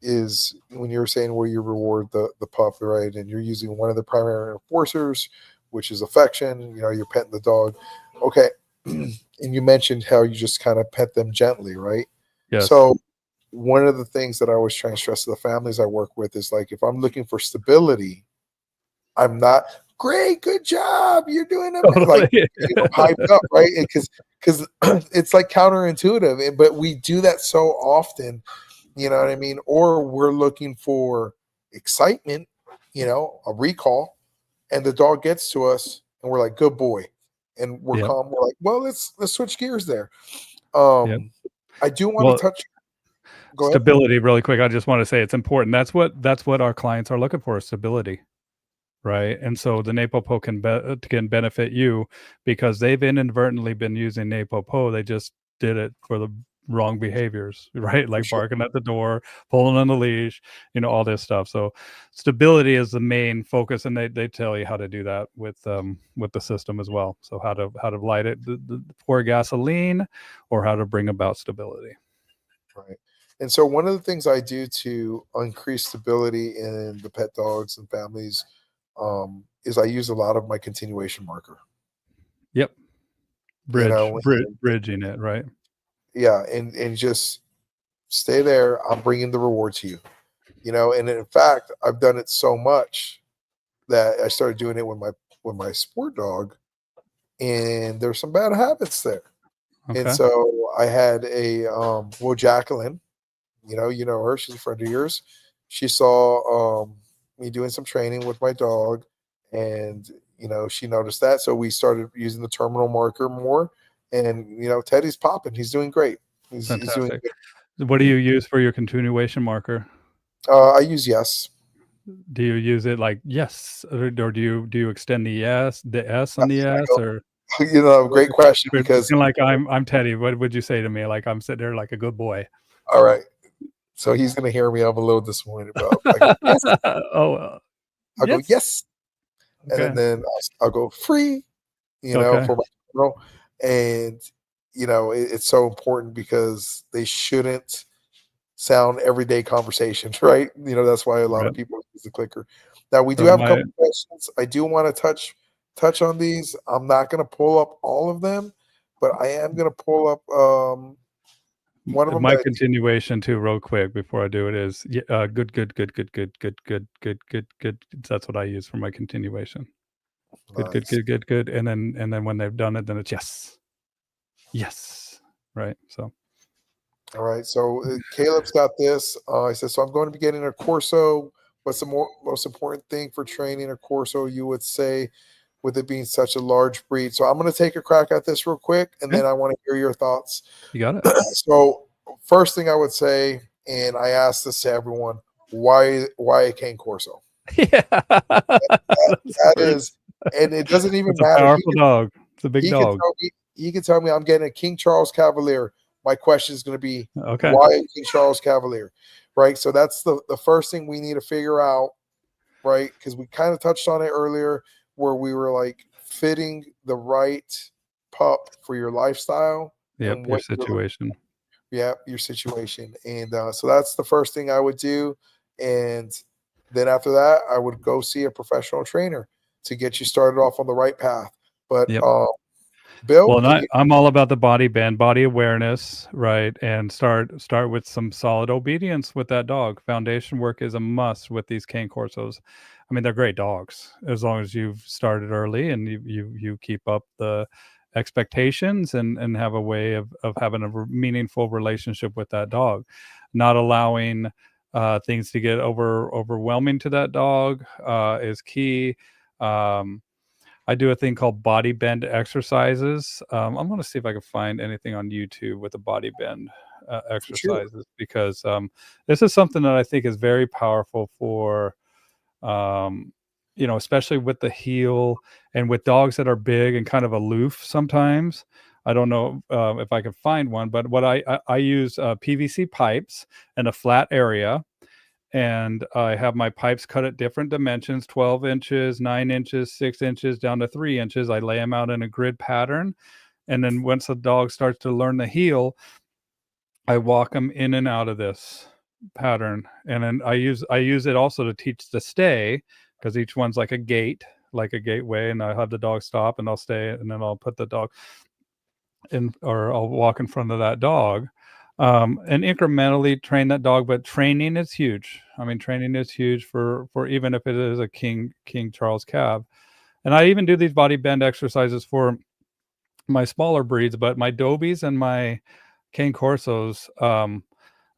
is when you were saying where you reward the pup, right? And you're using one of the primary enforcers, which is affection, you're petting the dog. Okay. And you mentioned how you just kind of pet them gently, right? Yes. So one of the things that I always try and stress to the families I work with is like, if I'm looking for stability, I'm not great, good job, you're doing it like, Totally. hyped up, right? Because it's like counterintuitive, but we do that so often, you know what I mean? Or we're looking for excitement, a recall, and the dog gets to us, and we're like, "Good boy," and we're Yep. calm. We're like, "Well, let's switch gears there." Yep. I do want to Well, touch. Go ahead. stability, really quick. I just want to say it's important. That's what our clients are looking for, is stability. Right. And so the NAPOPO can benefit you because they've inadvertently been using NAPOPO. They just did it for the wrong behaviors, right? For Like sure. barking at the door, pulling on the leash, all this stuff. So stability is the main focus, and they tell you how to do that with the system as well. So how to light it, pour gasoline, or how to bring about stability. Right. And so one of the things I do to increase stability in the pet dogs and families, is I use a lot of my continuation marker. Yep. You know, and, Bridging it, right? yeah, and just stay there. I'm bringing the reward to you. And in fact, I've done it so much that I started doing it with my sport dog, and there's some bad habits there. And Okay. so I had Jacqueline, you know her, she's a friend of yours. She saw me doing some training with my dog, and she noticed that. So we started using the terminal marker more. And Teddy's popping. He's doing great. He's doing Fantastic. What do good. you use for your continuation marker? I use yes. Do you use it like yes, or do you extend the S on the Yes, S, or great question because pretend like I'm Teddy? What would you say to me? Like I'm sitting there like a good boy. all right. So he's gonna hear me. I'm a little disappointed, but I go yes. Oh, I'll go yes. yes, and Okay. then I'll go free. Okay. For my girl, and it's so important because they shouldn't sound everyday conversations, right? That's why a lot of Yep. people use the clicker. Now we do So have a my couple questions. I do want to touch on these. I'm not going to pull up all of them, but I am going to pull up one of them my that continuation too, real quick before I do it, is good, good, good, good, good, good, good, good, good, good. That's what I use for my continuation. Good, good, nice. good, good, good, and then when they've done it, then it's yes, yes, right. So All right. So Caleb's got this. He says, "So I'm going to be getting a Corso. What's the most important thing for training a Corso? You would say, with it being such a large breed." So I'm going to take a crack at this real quick, and okay, then I want to hear your thoughts. you got it. So first thing I would say, and I ask this to everyone, why a cane Corso? Yeah, That, that's that first. is, and it doesn't even It's a matter. powerful dog. It's a big He could dog. tell me I'm getting a King Charles Cavalier. My question is going to be, Okay. why a King Charles Cavalier? Right. So that's the first thing we need to figure out, right? Because we kind of touched on it earlier, where we were like fitting the right pup for your lifestyle and Yep, your what you're looking. situation. Yeah, your situation. And so that's the first thing I would do. And then after that, I would go see a professional trainer to get you started off on the right path. But Yep. Bill, Well, and I'm all about the body awareness, right? And start with some solid obedience with that dog. Foundation work is a must with these cane corsos. I mean, they're great dogs as long as you've started early and you keep up expectations and have a way of having a meaningful relationship with that dog, not allowing things to get overwhelming to that dog is key. um, I do a thing called body bend exercises. I'm going to see if I can find anything on YouTube with the body bend For sure. exercises, because this is something that I think is very powerful for, um, especially with the heel and with dogs that are big and kind of aloof sometimes. I don't know if I can find one, but what I use PVC pipes in a flat area, and I have my pipes cut at different dimensions: 12 inches, 9 inches, 6 inches, down to 3 inches. I lay them out in a grid pattern. And then once the dog starts to learn the heel, I walk them in and out of this pattern. And then I use it also to teach the stay, because each one's like a gate, like a gateway. And I have the dog stop and I'll stay, and then I'll put the dog in, or I'll walk in front of that dog, and incrementally train that dog. But training is huge. I mean, training is huge for even if it is a King Charles cab. And I even do these body bend exercises for my smaller breeds, but my Dobies and my Cane Corsos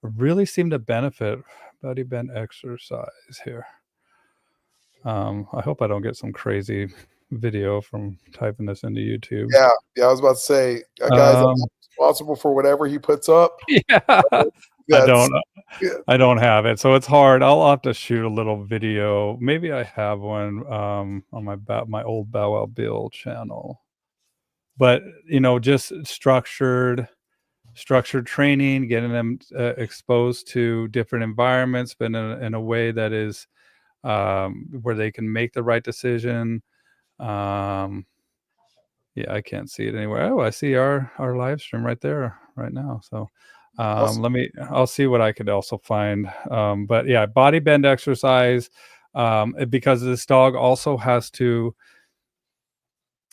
really seem to benefit body bend exercise here. I hope I don't get some crazy video from typing this into YouTube. Yeah, yeah, I was about to say, a guy's Um, responsible for whatever he puts up. yeah, I That's don't yeah. I don't have it, so it's hard. I'll have to shoot a little video. Maybe I have one on my old Bow Wow Bill channel. But just structured training, getting them exposed to different environments, but in a way that is where they can make the right decision. Um, yeah, I can't see it anywhere. Oh, I see our live stream right there right now. So Awesome. I'll see what I could also find. But yeah, body bend exercise, because this dog also has to,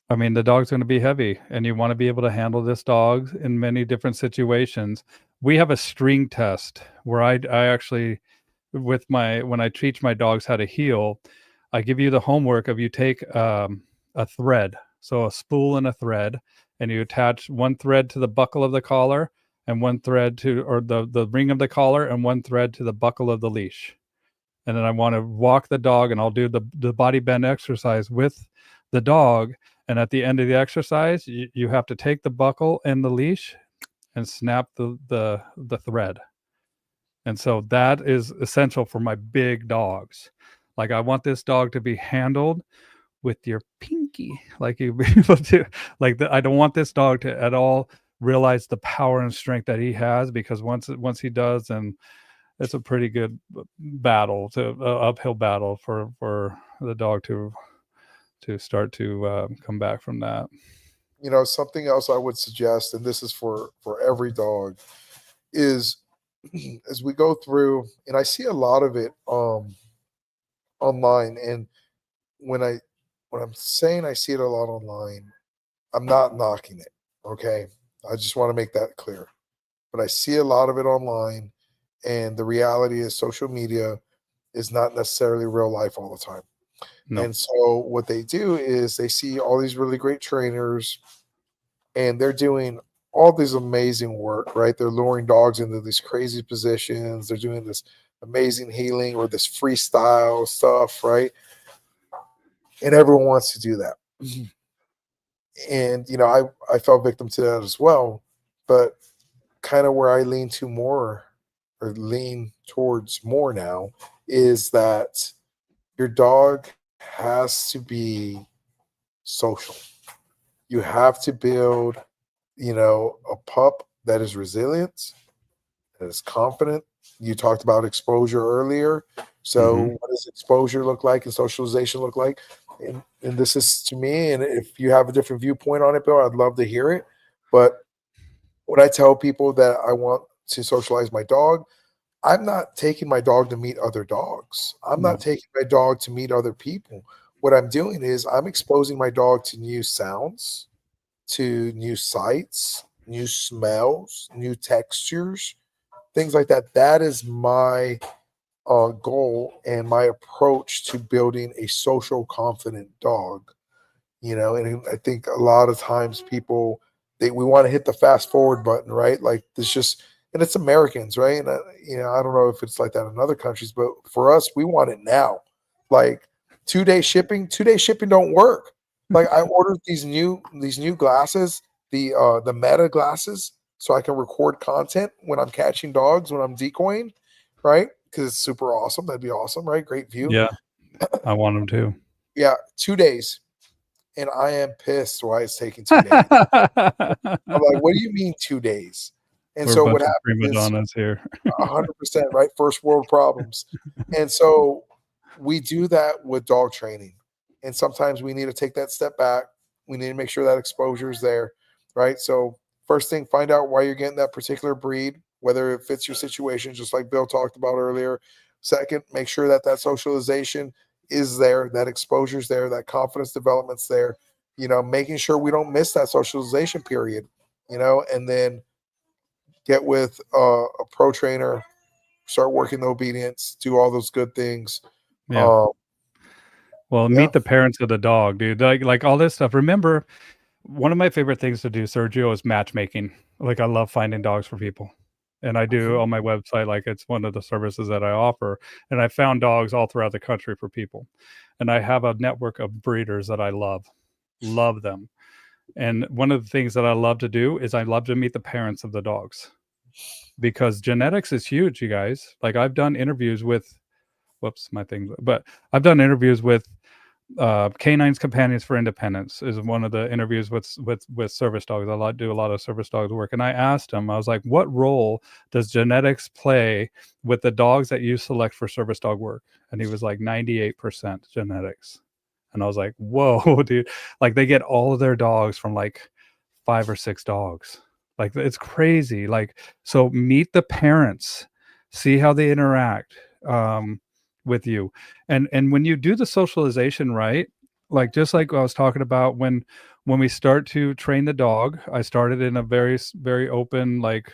I mean, the dog's going to be heavy, and you want to be able to handle this dog in many different situations. We have a string test where I actually, when I teach my dogs how to heel, I give you the homework of, you take a thread, so a spool and a thread, and you attach one thread to the buckle of the collar, and one thread to, or the ring of the collar, and one thread to the buckle of the leash. And then I want to walk the dog, and I'll do the body bend exercise with the dog. And at the end of the exercise, you have to take the buckle and the leash and snap the thread. And so that is essential for my big dogs. Like, I want this dog to be handled with your pinky, like you be able to, I don't want this dog to at all realize the power and strength that he has, because once he does, and it's a pretty good battle, to uphill battle for the dog to start to come back from that. Something else I would suggest, and this is for every dog, is as we go through, and I see a lot of it online, and when I when I'm saying I see it a lot online, I'm not knocking it. Okay. I just want to make that clear. But I see a lot of it online, and the reality is social media is not necessarily real life all the time. No. And so what they do is they see all these really great trainers, and they're doing all this amazing work, right? They're luring dogs into these crazy positions. They're doing this amazing healing or this freestyle stuff, right? And everyone wants to do that. And I fell victim to that as well. But kind of where I lean to more, or lean towards more now, is that your dog has to be social. You have to build, a pup that is resilient, that is confident. You talked about exposure earlier. Hmm. So, what does exposure look like and socialization look like? And this is to me, and if you have a different viewpoint on it, Bill, I'd love to hear it. But when I tell people that I want to socialize my dog, I'm not taking my dog to meet other dogs. I'm not No. taking my dog to meet other people. What I'm doing is I'm exposing my dog to new sounds, to new sights, new smells, new textures, things like that. That is my goal and my approach to building a social, confident dog. And I think a lot of times people we want to hit the fast forward button, right? Like this just and it's Americans, right? And I don't know if it's like that in other countries, but for us, we want it now. Like 2 day shipping, 2 day shipping don't work. Like I ordered these new glasses, the Meta glasses, so I can record content when I'm catching dogs, when I'm decoying, right? Because it's super awesome. That'd be awesome, right? Great view. Yeah, I want them too. Yeah, 2 days, and I am pissed why it's taking 2 days. I'm like, what do you mean 2 days? And We're a so what bunch of happens prima is donnas here. 100%, right? First world problems. And so we do that with dog training. And sometimes we need to take that step back. We need to make sure that exposure is there, right? So, first thing, find out why you're getting that particular breed, whether it fits your situation, just like Bill talked about earlier. Second, make sure that that socialization is there, that exposure is there, that confidence development's there, making sure we don't miss that socialization period, and then get with a pro trainer, start working the obedience, do all those good things. Yeah. Um, Well, yeah. meet the parents of the dog, dude. Like all this stuff. Remember, one of my favorite things to do, Sergio, is matchmaking. Like I love finding dogs for people. And I do Mhm. on my website, like it's one of the services that I offer. And I found dogs all throughout the country for people. And I have a network of breeders that I love them. And one of the things that I love to do is I love to meet the parents of the dogs because genetics is huge, you guys. Like I've done interviews with, whoops, my thing, but I've done interviews with Canine's Companions for Independence is one of the interviews with service dogs. Do a lot of service dogs work, and I asked him, I was like, "What role does genetics play with the dogs that you select for service dog work?" And he was like, 98% genetics. And I was like, "Whoa, dude!" Like they get all of their dogs from like 5 or 6 dogs. Like it's crazy. Like so, meet the parents, see how they interact. With you and when you do the socialization right, like just like I was talking about when we start to train the dog, I started in a very open, like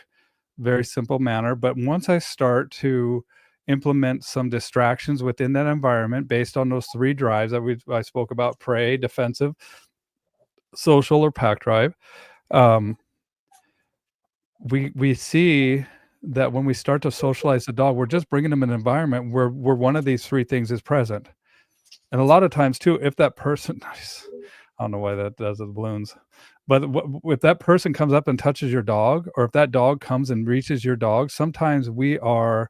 very simple manner, but once I start to implement some distractions within that environment based on those three drives that I spoke about: prey, defensive, social, or pack drive. um, we see that when we start to socialize the dog, we're just bringing them an environment where one of these three things is present. And a lot of times too, if that person, I don't know why that does with balloons, but if that person comes up and touches your dog, or if that dog comes and reaches your dog, sometimes we are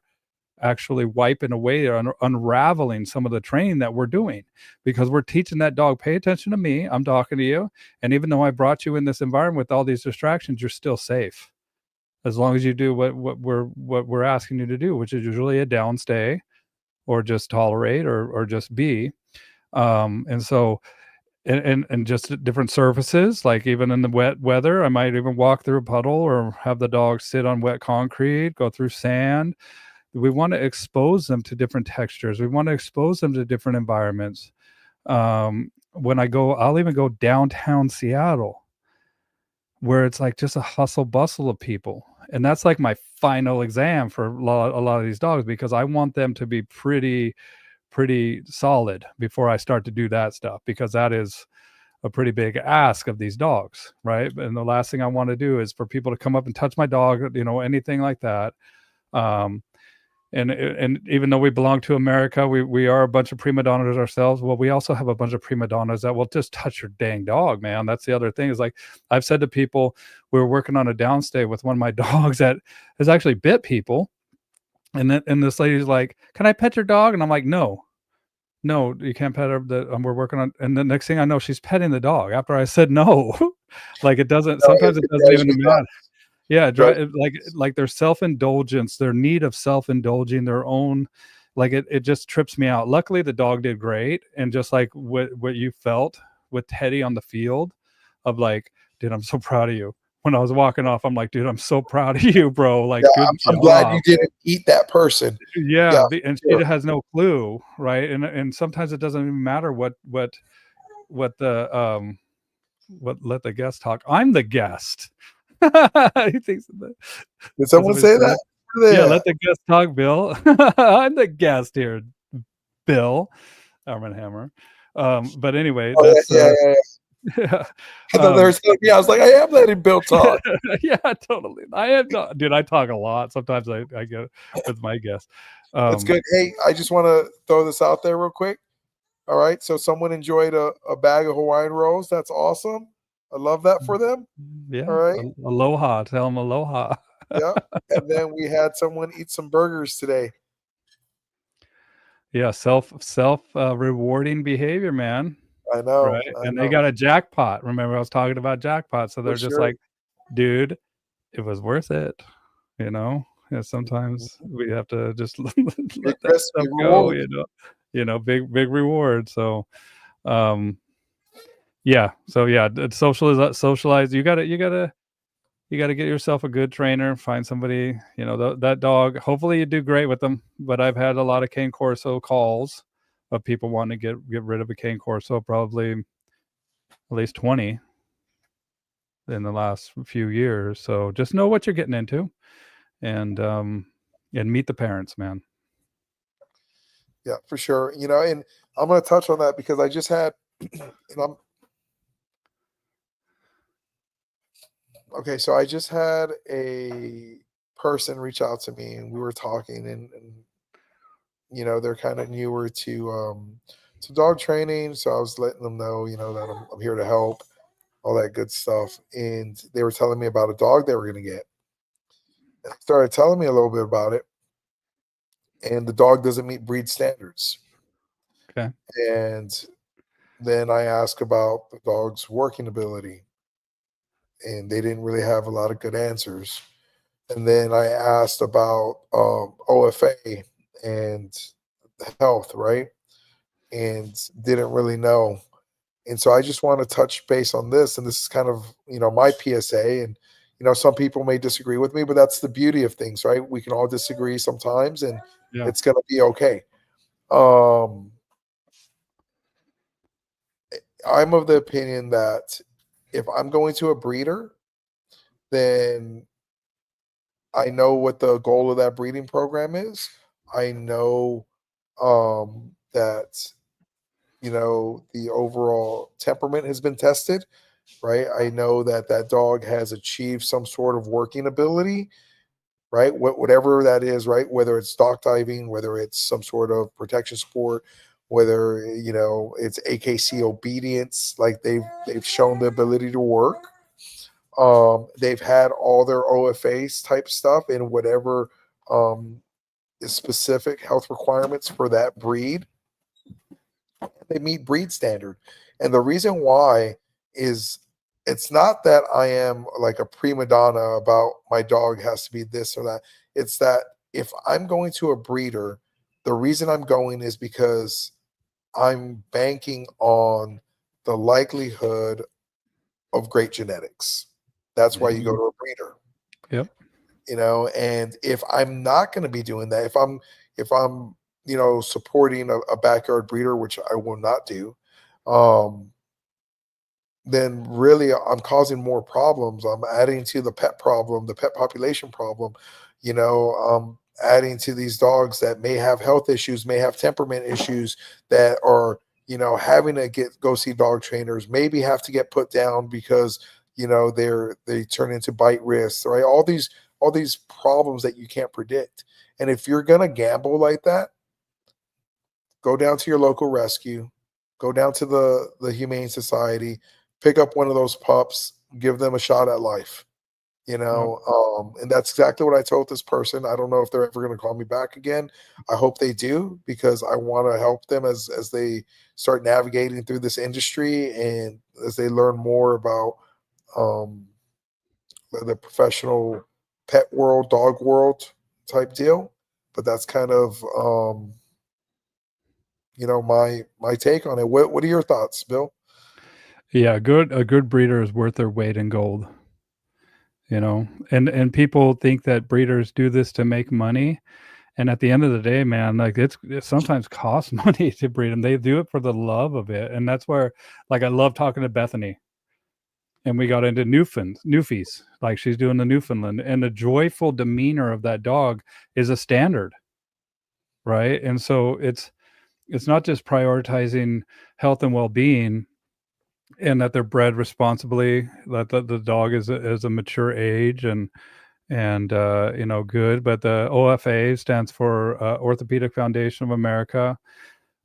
actually wiping away or unraveling some of the training that we're doing, because we're teaching that dog, pay attention to me, I'm talking to you. And even though I brought you in this environment with all these distractions, you're still safe as long as you do what we're asking you to do, which is usually a downstay or just tolerate or just be. And so and just different surfaces, like even in the wet weather, I might even walk through a puddle or have the dog sit on wet concrete, go through sand. We want to expose them to different textures. We want to expose them to different environments. When I go, I'll even go downtown Seattle, where it's like just a hustle bustle of people. And that's like my final exam for a lot of these dogs, because I want them to be pretty solid before I start to do that stuff, because that is a pretty big ask of these dogs, right? And the last thing I want to do is for people to come up and touch my dog, anything like that. Um, and even though we belong to America, we are a bunch of prima donnas ourselves. Well, we also have a bunch of prima donnas that will just touch your dang dog, man. That's the other thing, is like I've said to people, we were working on a downstay with one of my dogs that has actually bit people, and this lady's like, "Can I pet your dog?" And I'm like, "No, no, you can't pet her. We're working on." And the next thing I know, she's petting the dog after I said no. Like it doesn't. No, Sometimes it it doesn't drives even me matter. nuts. Yeah, Drives like their self-indulgence, their need of self-indulging their own, like it just trips me out. Luckily, the dog did great, and just like what you felt with Teddy on the field, of like, dude, I'm so proud of you. When I was walking off, I'm like, dude, I'm so proud of you, bro. Yeah, Like, good I'm glad you job. didn't eat that person. Yeah, Yeah, for and she sure. has no clue, right? And sometimes it doesn't even matter what the what let the guest talk. I'm the guest. He thinks that Did that's someone what he say said. that? Where Yeah, they let at? the guest talk, Bill. I'm the guest here, Bill. Arm and Hammer. But anyway, Oh, yeah, that's yeah, yeah, yeah. Yeah. I thought they were telling me, I was like, I am letting Bill talk. Yeah, totally. I am not, dude. I talk a lot. Sometimes I get with my guests. That's Um, good. Hey, I just want to throw this out there real quick. All right. So someone enjoyed a bag of Hawaiian rolls. That's awesome. I love that for them. All yeah, right. aloha. Tell them aloha. Yeah. And then we had someone eat some burgers today. Yeah, rewarding behavior, man. I know. Right? I And they know. got a jackpot. Remember, I was talking about jackpot. So For they're just sure. like, dude, it was worth it. You know, yeah, sometimes Mhm. we have to just Big let that risk, stuff big go. reward. Big reward. So, um, yeah. So yeah, socialize. You gotta get yourself a good trainer. Find somebody. That dog. Hopefully, you do great with them. But I've had a lot of cane corso calls of people wanting to get rid of a cane corso. Probably at least 20 in the last few years. So just know what you're getting into, and meet the parents, man. Yeah, for sure. And I'm going to touch on that because I just had, and I'm okay. So I just had a person reach out to me and we were talking and they're kind of newer to dog training. So I was letting them know, that I'm here to help, all that good stuff. And they were telling me about a dog they were going to get. And they started telling me a little bit about it. And the dog doesn't meet breed standards. Okay. And then I asked about the dog's working ability, and they didn't really have a lot of good answers. And then I asked about OFA and health, right? And didn't really know. And so I just want to touch base on this. And this is kind of, my PSA. And, some people may disagree with me, but that's the beauty of things, right? We can all disagree sometimes and Yeah. it's going to be okay. Um, I'm of the opinion that if I'm going to a breeder, then I know what the goal of that breeding program is. I know that the overall temperament has been tested, right? I know that that dog has achieved some sort of working ability, right? Whatever that is, right? Whether it's dock diving, whether it's some sort of protection sport, whether it's AKC obedience, like they've shown the ability to work. They've had all their OFAs type stuff in whatever um, specific health requirements for that breed. They meet breed standard. And the reason why is it's not that I am like a prima donna about my dog has to be this or that. It's that if I'm going to a breeder, the reason I'm going is because I'm banking on the likelihood of great genetics. That's why you go Mhm. to a breeder. Yep. And if I'm not going to be doing that, if I'm supporting a backyard breeder, which I will not do, um then really I'm causing more problems. I'm adding to the pet problem, the pet population problem. Adding to these dogs that may have health issues, may have temperament issues, that are having to go see dog trainers, maybe have to get put down because they turn into bite risks, right? All these problems that you can't predict. And if you're gonna gamble like that, go down to your local rescue, go down to the humane society, pick up one of those pups, give them a shot at life. Yep. And that's exactly what I told this person. I don't know if they're ever going to call me back again. I hope they do, because I want to help them as they start navigating through this industry and as they learn more about um, the professional pet world, dog world type deal. But that's kind of my take on it. What are your thoughts, Bill? Yeah. A good breeder is worth their weight in gold. And people think that breeders do this to make money. And at the end of the day, man, like it sometimes costs money to breed them. They do it for the love of it. And that's where, like, I love talking to Bethany, and we got into Newfies. Like, she's doing the Newfoundland, and the joyful demeanor of that dog is a standard, right? And so it's not just prioritizing health and well-being. and that they're bred responsibly, that the dog is a mature age and good. But the OFA stands for Orthopedic Foundation of America.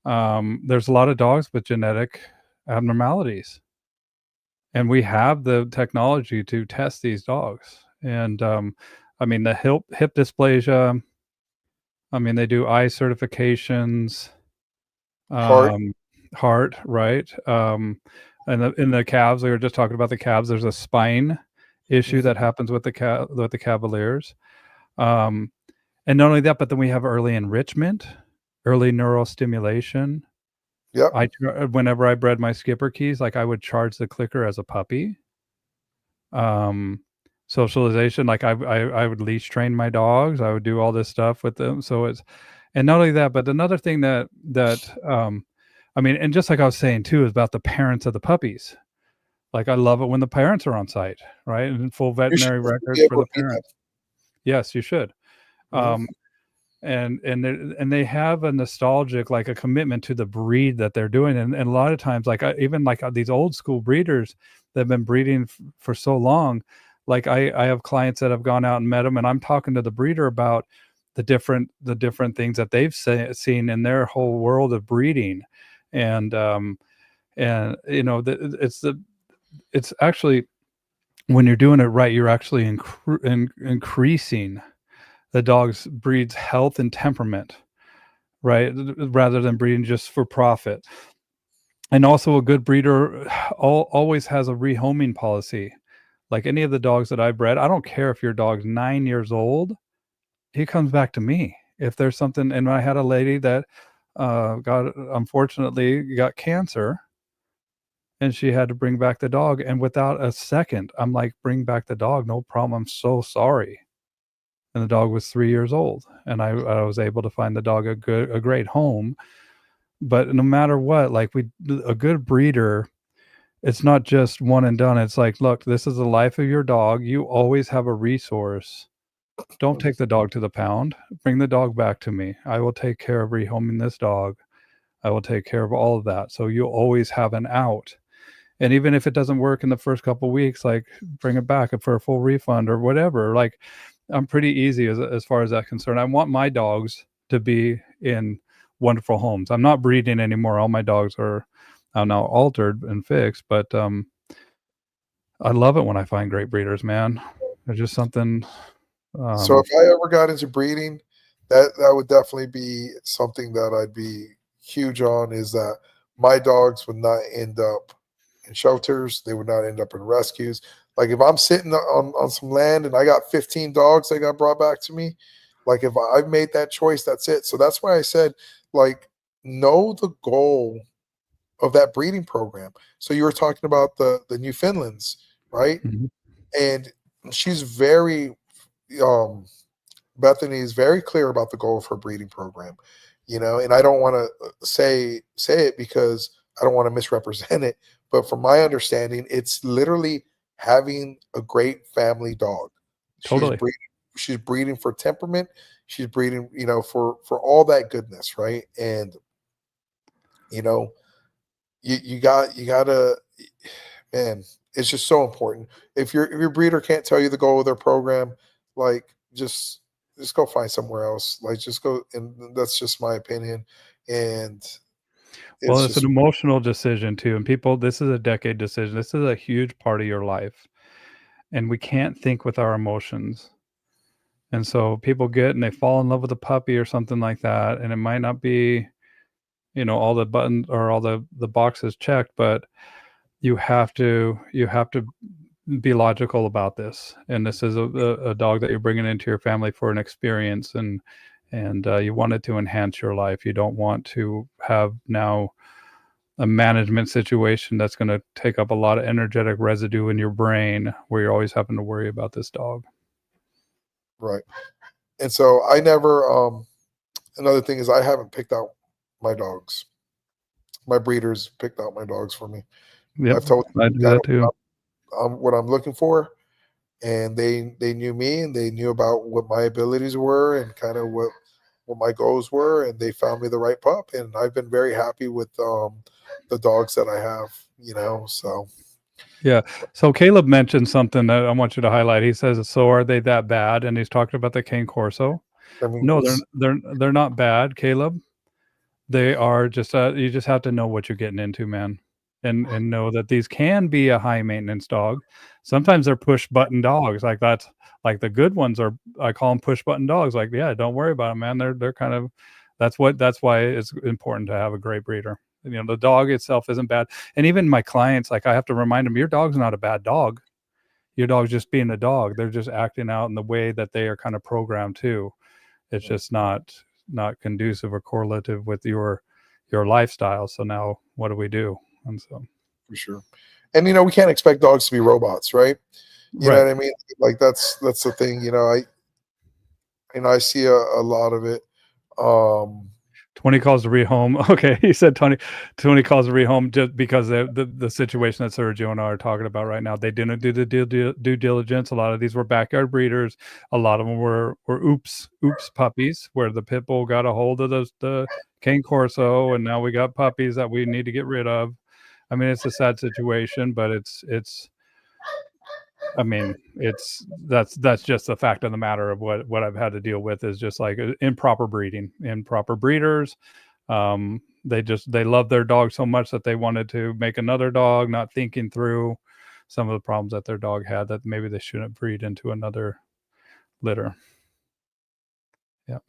There's a lot of dogs with genetic abnormalities, and we have the technology to test these dogs. And I mean, the hip dysplasia. I mean, they do eye certifications, Heart. um, heart, right? And in the calves, we were just talking about the calves. There's a spine issue Mhm. that happens with the Cavaliers. Um, and not only that, but then we have early enrichment, early neural stimulation. Yep. Whenever I bred my skipper keys, like I would charge the clicker as a puppy. Um, Socialization, like I would leash train my dogs. I would do all this stuff with them. So it's and not only that, but another thing that I mean, and just like I was saying too, is about the parents of the puppies. Like I love it when the parents are on site, right? And full You should veterinary be records for able the to meet parents. Yes, you should. them. Um, and they have a nostalgic, like a commitment to the breed that they're doing, and a lot of times, like even like these old school breeders that have been breeding for so long, like I have clients that have gone out and met them, and I'm talking to the breeder about the different things that they've seen in their whole world of breeding, and it's actually, when you're doing it right, you're actually increasing the dog's breed's health and temperament, right? Rather than breeding just for profit. And also, a good breeder always has a rehoming policy. Like any of the dogs that I bred, I don't care if your dog's 9 years old, he comes back to me. If there's something, and I had a lady that unfortunately got cancer, and she had to bring back the dog. And without a second, I'm like, bring back the dog, no problem. I'm so sorry. And the dog was 3 years old, and I was able to find the dog a great home. But no matter what, like a good breeder, it's not just one and done. It's like, look, this is the life of your dog. You always have a resource. Don't Mhm. take the dog to the pound. Bring the dog back to me. I will take care of rehoming this dog. I will take care of all of that. So you'll always have an out. And even if it doesn't work in the first couple weeks, like bring it back for a full refund or whatever. Like I'm pretty easy as far as that concerned. I want my dogs to be in wonderful homes. I'm not breeding anymore. All my dogs are now altered and fixed, but I love it when I find great breeders, man. There's just something. So Um, if I ever got into breeding, that would definitely be something that I'd be huge on, is that my dogs would not end up in shelters. They would not end up in rescues. Like if I'm sitting on some land and I got 15 dogs that got brought back to me, like if I've made that choice, that's it. So that's why I said, like, know the goal of that breeding program. So you were talking about the Newfoundlands, right? mhm. And she's very um Bethany is very clear about the goal of her breeding program, and I don't want to say it because I don't want to misrepresent it, but from my understanding, it's literally having a great family dog. She's Totally. breeding, she's breeding for temperament, she's breeding, for all that goodness, right? And you know, you gotta, man, it's just so important. If your breeder can't tell you the goal of their program, like just go find somewhere else. Like just go, and that's just my opinion. And Well, it's it's an just emotional decision too. And people, this is a decade decision. This is a huge part of your life. And we can't think with our emotions. And so people get and they fall in love with a puppy or something like that. And it might not be, all the buttons or all the boxes checked, but you have to be logical about this. And this is a dog that you're bringing into your family for an experience, and you want it to enhance your life. You don't want to have now a management situation that's going to take up a lot of energetic residue in your brain where you're always having to worry about this dog. right. And so I never. Another thing is I haven't picked out my dogs. My breeders picked out my dogs for me. Yep, I've told I them do kind that of too. what I'm looking for, and they knew me and they knew about what my abilities were and kind of what my goals were, and they found me the right pup, and I've been very happy with the dogs that I have. So Yeah. So Caleb mentioned something that I want you to highlight. He says, "So are they that bad?" And he's talking about the Cane Corso. I mean, No, it's they're not bad, Caleb. They are just you just have to know what you're getting into, man. And know that these can be a high maintenance dog. Sometimes they're push button dogs. Like that's like the good ones are I call them push button dogs. Like, yeah, don't worry about them, man. They're kind of that's why it's important to have a great breeder. The dog itself isn't bad. And even my clients, like I have to remind them, your dog's not a bad dog. Your dog's just being a dog. They're just acting out in the way that they are kind of programmed to. It's just not conducive or correlative with your lifestyle. So now what do we do? And so for sure. And we can't expect dogs to be robots, right? You know right. what I mean? Like that's the thing. I see a lot of it. Um, 20 calls to rehome. Okay, he said 20 calls to rehome just because the situation that Sergio and I are talking about right now. They didn't do the due diligence. A lot of these were backyard breeders. A lot of them were oops puppies, where the pit bull got a hold of the Cane Corso, and now we got puppies that we need to get rid of. I mean, it's a sad situation, but it's I mean, that's just the fact of the matter of what I've had to deal with is just like improper breeding, improper breeders. They love their dog so much that they wanted to make another dog, not thinking through some of the problems that their dog had that maybe they shouldn't breed into another litter. Yep.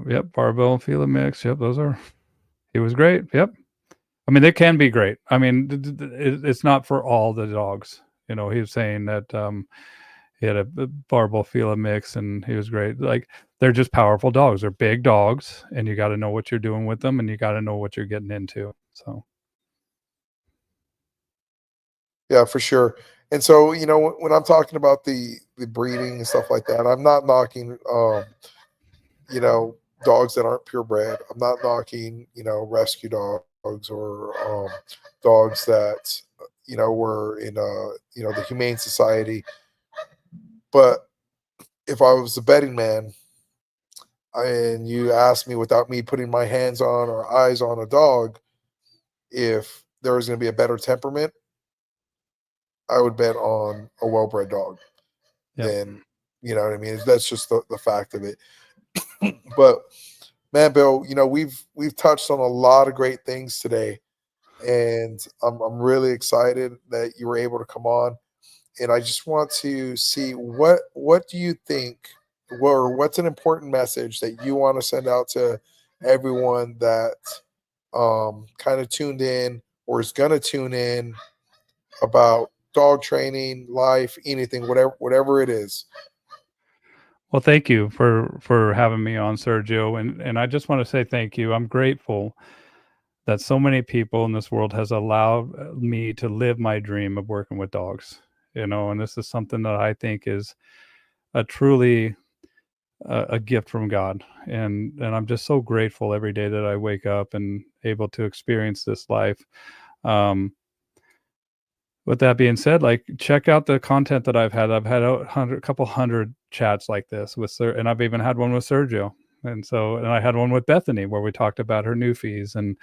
Yep, barbell and Fila mix. Yep, those are. He was great. Yep. I mean, they can be great. I mean, it's not for all the dogs. He was saying that he had a barbell Fila mix, and he was great. Like they're just powerful dogs. They're big dogs, and you got to know what you're doing with them, and you got to know what you're getting into. So yeah, for sure. And so when I'm talking about the breeding and stuff like that, I'm not knocking you know dogs that aren't purebred. I'm not knocking rescue dogs or dogs that were in the humane society. But if I was a betting man and you asked me without me putting my hands on or eyes on a dog if there was going to be a better temperament, I would bet on a well-bred dog. yep. Then you know what I mean. That's just the fact of it. But man, Bill, we've touched on a lot of great things today, and I'm really excited that you were able to come on. And I just want to see what do you think, or what's an important message that you want to send out to everyone that kind of tuned in or is gonna tune in about dog training, life, anything, whatever it is. Well, thank you for having me on, Sergio, and I just want to say thank you. I'm grateful that so many people in this world has allowed me to live my dream of working with dogs. And this is something that I think is a truly a gift from God, and I'm just so grateful every day that I wake up and able to experience this life. Um, with that being said, like check out the content that I've had. I've had a couple hundred chats like this with Sir, and I've even had one with Sergio, and I had one with Bethany where we talked about her new fees and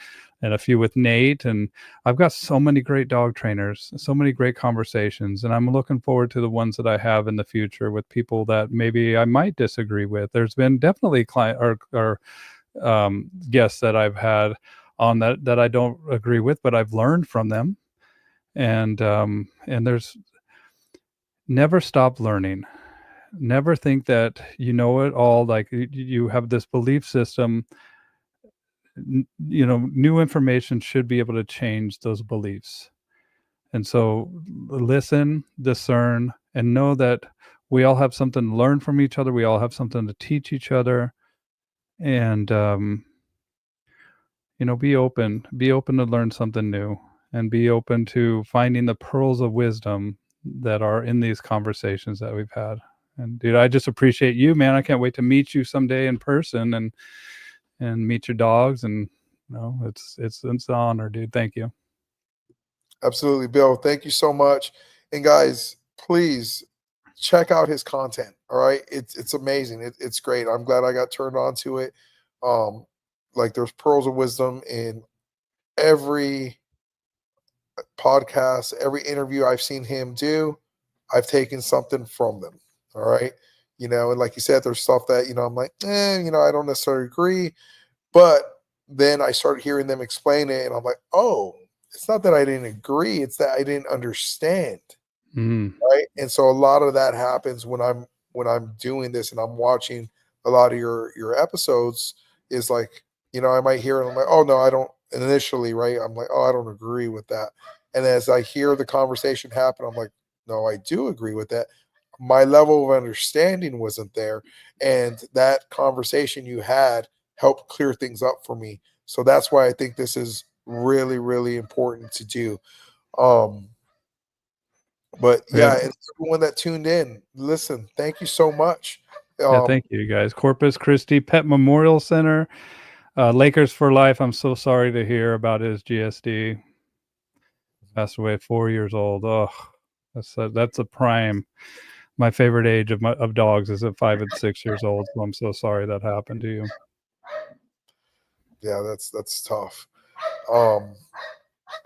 a few with Nate, and I've got so many great dog trainers, so many great conversations, and I'm looking forward to the ones that I have in the future with people that maybe I might disagree with. There's been definitely client or guests that I've had on that I don't agree with, but I've learned from them, and there's never stop learning. Never think that you know it all. Like you have this belief system. New information should be able to change those beliefs. And so listen, discern, and know that we all have something to learn from each other. We all have something to teach each other. And be open to learn something new, and be open to finding the pearls of wisdom that are in these conversations that we've had. And dude, I just appreciate you, man. I can't wait to meet you someday in person and meet your dogs. And it's an honor, dude. Thank you. Absolutely, Bill. Thank you so much. And guys, please check out his content. All right, it's amazing. It's great. I'm glad I got turned on to it. Um, like there's pearls of wisdom in every podcast, every interview I've seen him do, I've taken something from them. All right. And like you said, there's stuff that, I'm like, I don't necessarily agree. But then I started hearing them explain it, and I'm like, oh, it's not that I didn't agree, it's that I didn't understand. Mm. Right. And so a lot of that happens when I'm doing this and I'm watching a lot of your episodes is like, I might hear it, I'm like, oh no, I don't initially, right? I'm like, oh, I don't agree with that. And as I hear the conversation happen, I'm like, no, I do agree with that. My level of understanding wasn't there. And that conversation you had helped clear things up for me. So that's why I think this is really, really important to do. Um, but Yeah, yeah, and everyone that tuned in, listen, thank you so much. yeah, Um, thank you guys. Corpus Christi Pet Memorial Center, Lakers for life. I'm so sorry to hear about his GSD. Passed away at 4 years old. Oh, that's a prime. My favorite age of dogs is at 5 and 6 years old. So I'm so sorry that happened to you. yeah, that's tough. Um,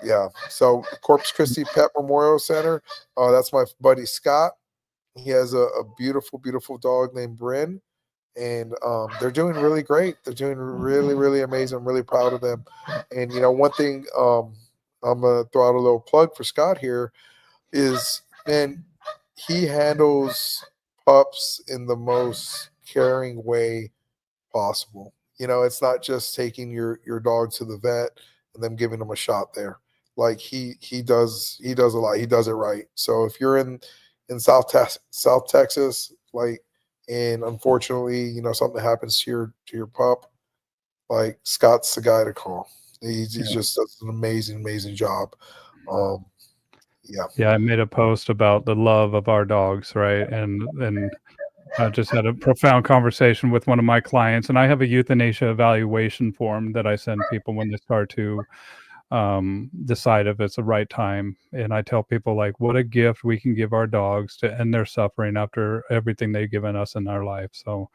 yeah. So Corpus Christi Pet Memorial Center. That's my buddy Scott. He has a beautiful, beautiful dog named Bryn, and they're doing really great. They're doing really, really amazing. I'm really proud of them. And one thing I'm gonna throw out a little plug for Scott here is, man, he handles pups in the most caring way possible. It's not just taking your dog to the vet and then giving them a shot there. Like he does a lot. He does it right. So if you're in South Texas, like, and unfortunately, something happens to your pup, like, Scott's the guy to call. He Yeah. just does an amazing, amazing job. Um, yeah. Yeah, I made a post about the love of our dogs, right? And I just had a profound conversation with one of my clients, and I have a euthanasia evaluation form that I send people when they start to decide if it's the right time. And I tell people, like, what a gift we can give our dogs to end their suffering after everything they've given us in our life. So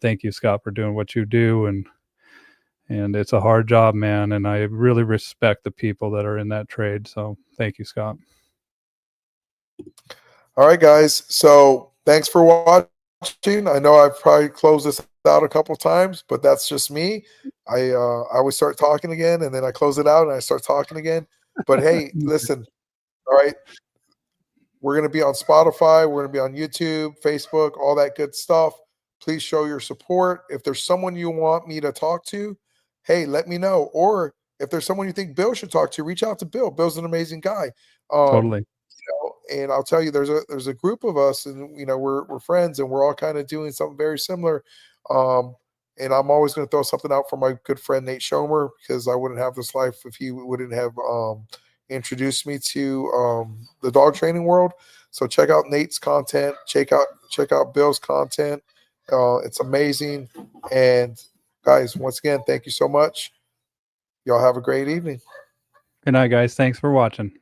thank you, Scott, for doing what you do. And it's a hard job, man. And I really respect the people that are in that trade. So thank you, Scott. All right, guys. So thanks for watching. I know I've probably closed this out a couple times, but that's just me. I always start talking again, and then I close it out, and I start talking again. But hey, listen. All right, we're going to be on Spotify. We're going to be on YouTube, Facebook, all that good stuff. Please show your support. If there's someone you want me to talk to, hey, let me know. Or if there's someone you think Bill should talk to, reach out to Bill. Bill's an amazing guy. Um, Totally. and I'll tell you, there's a group of us, and we're friends, and we're all kind of doing something very similar. And I'm always going to throw something out for my good friend Nate Schomer, because I wouldn't have this life if he wouldn't have introduced me to the dog training world. So check out Nate's content. Check out Bill's content. It's amazing. And guys, once again, thank you so much. Y'all have a great evening. Good night, guys. Thanks for watching.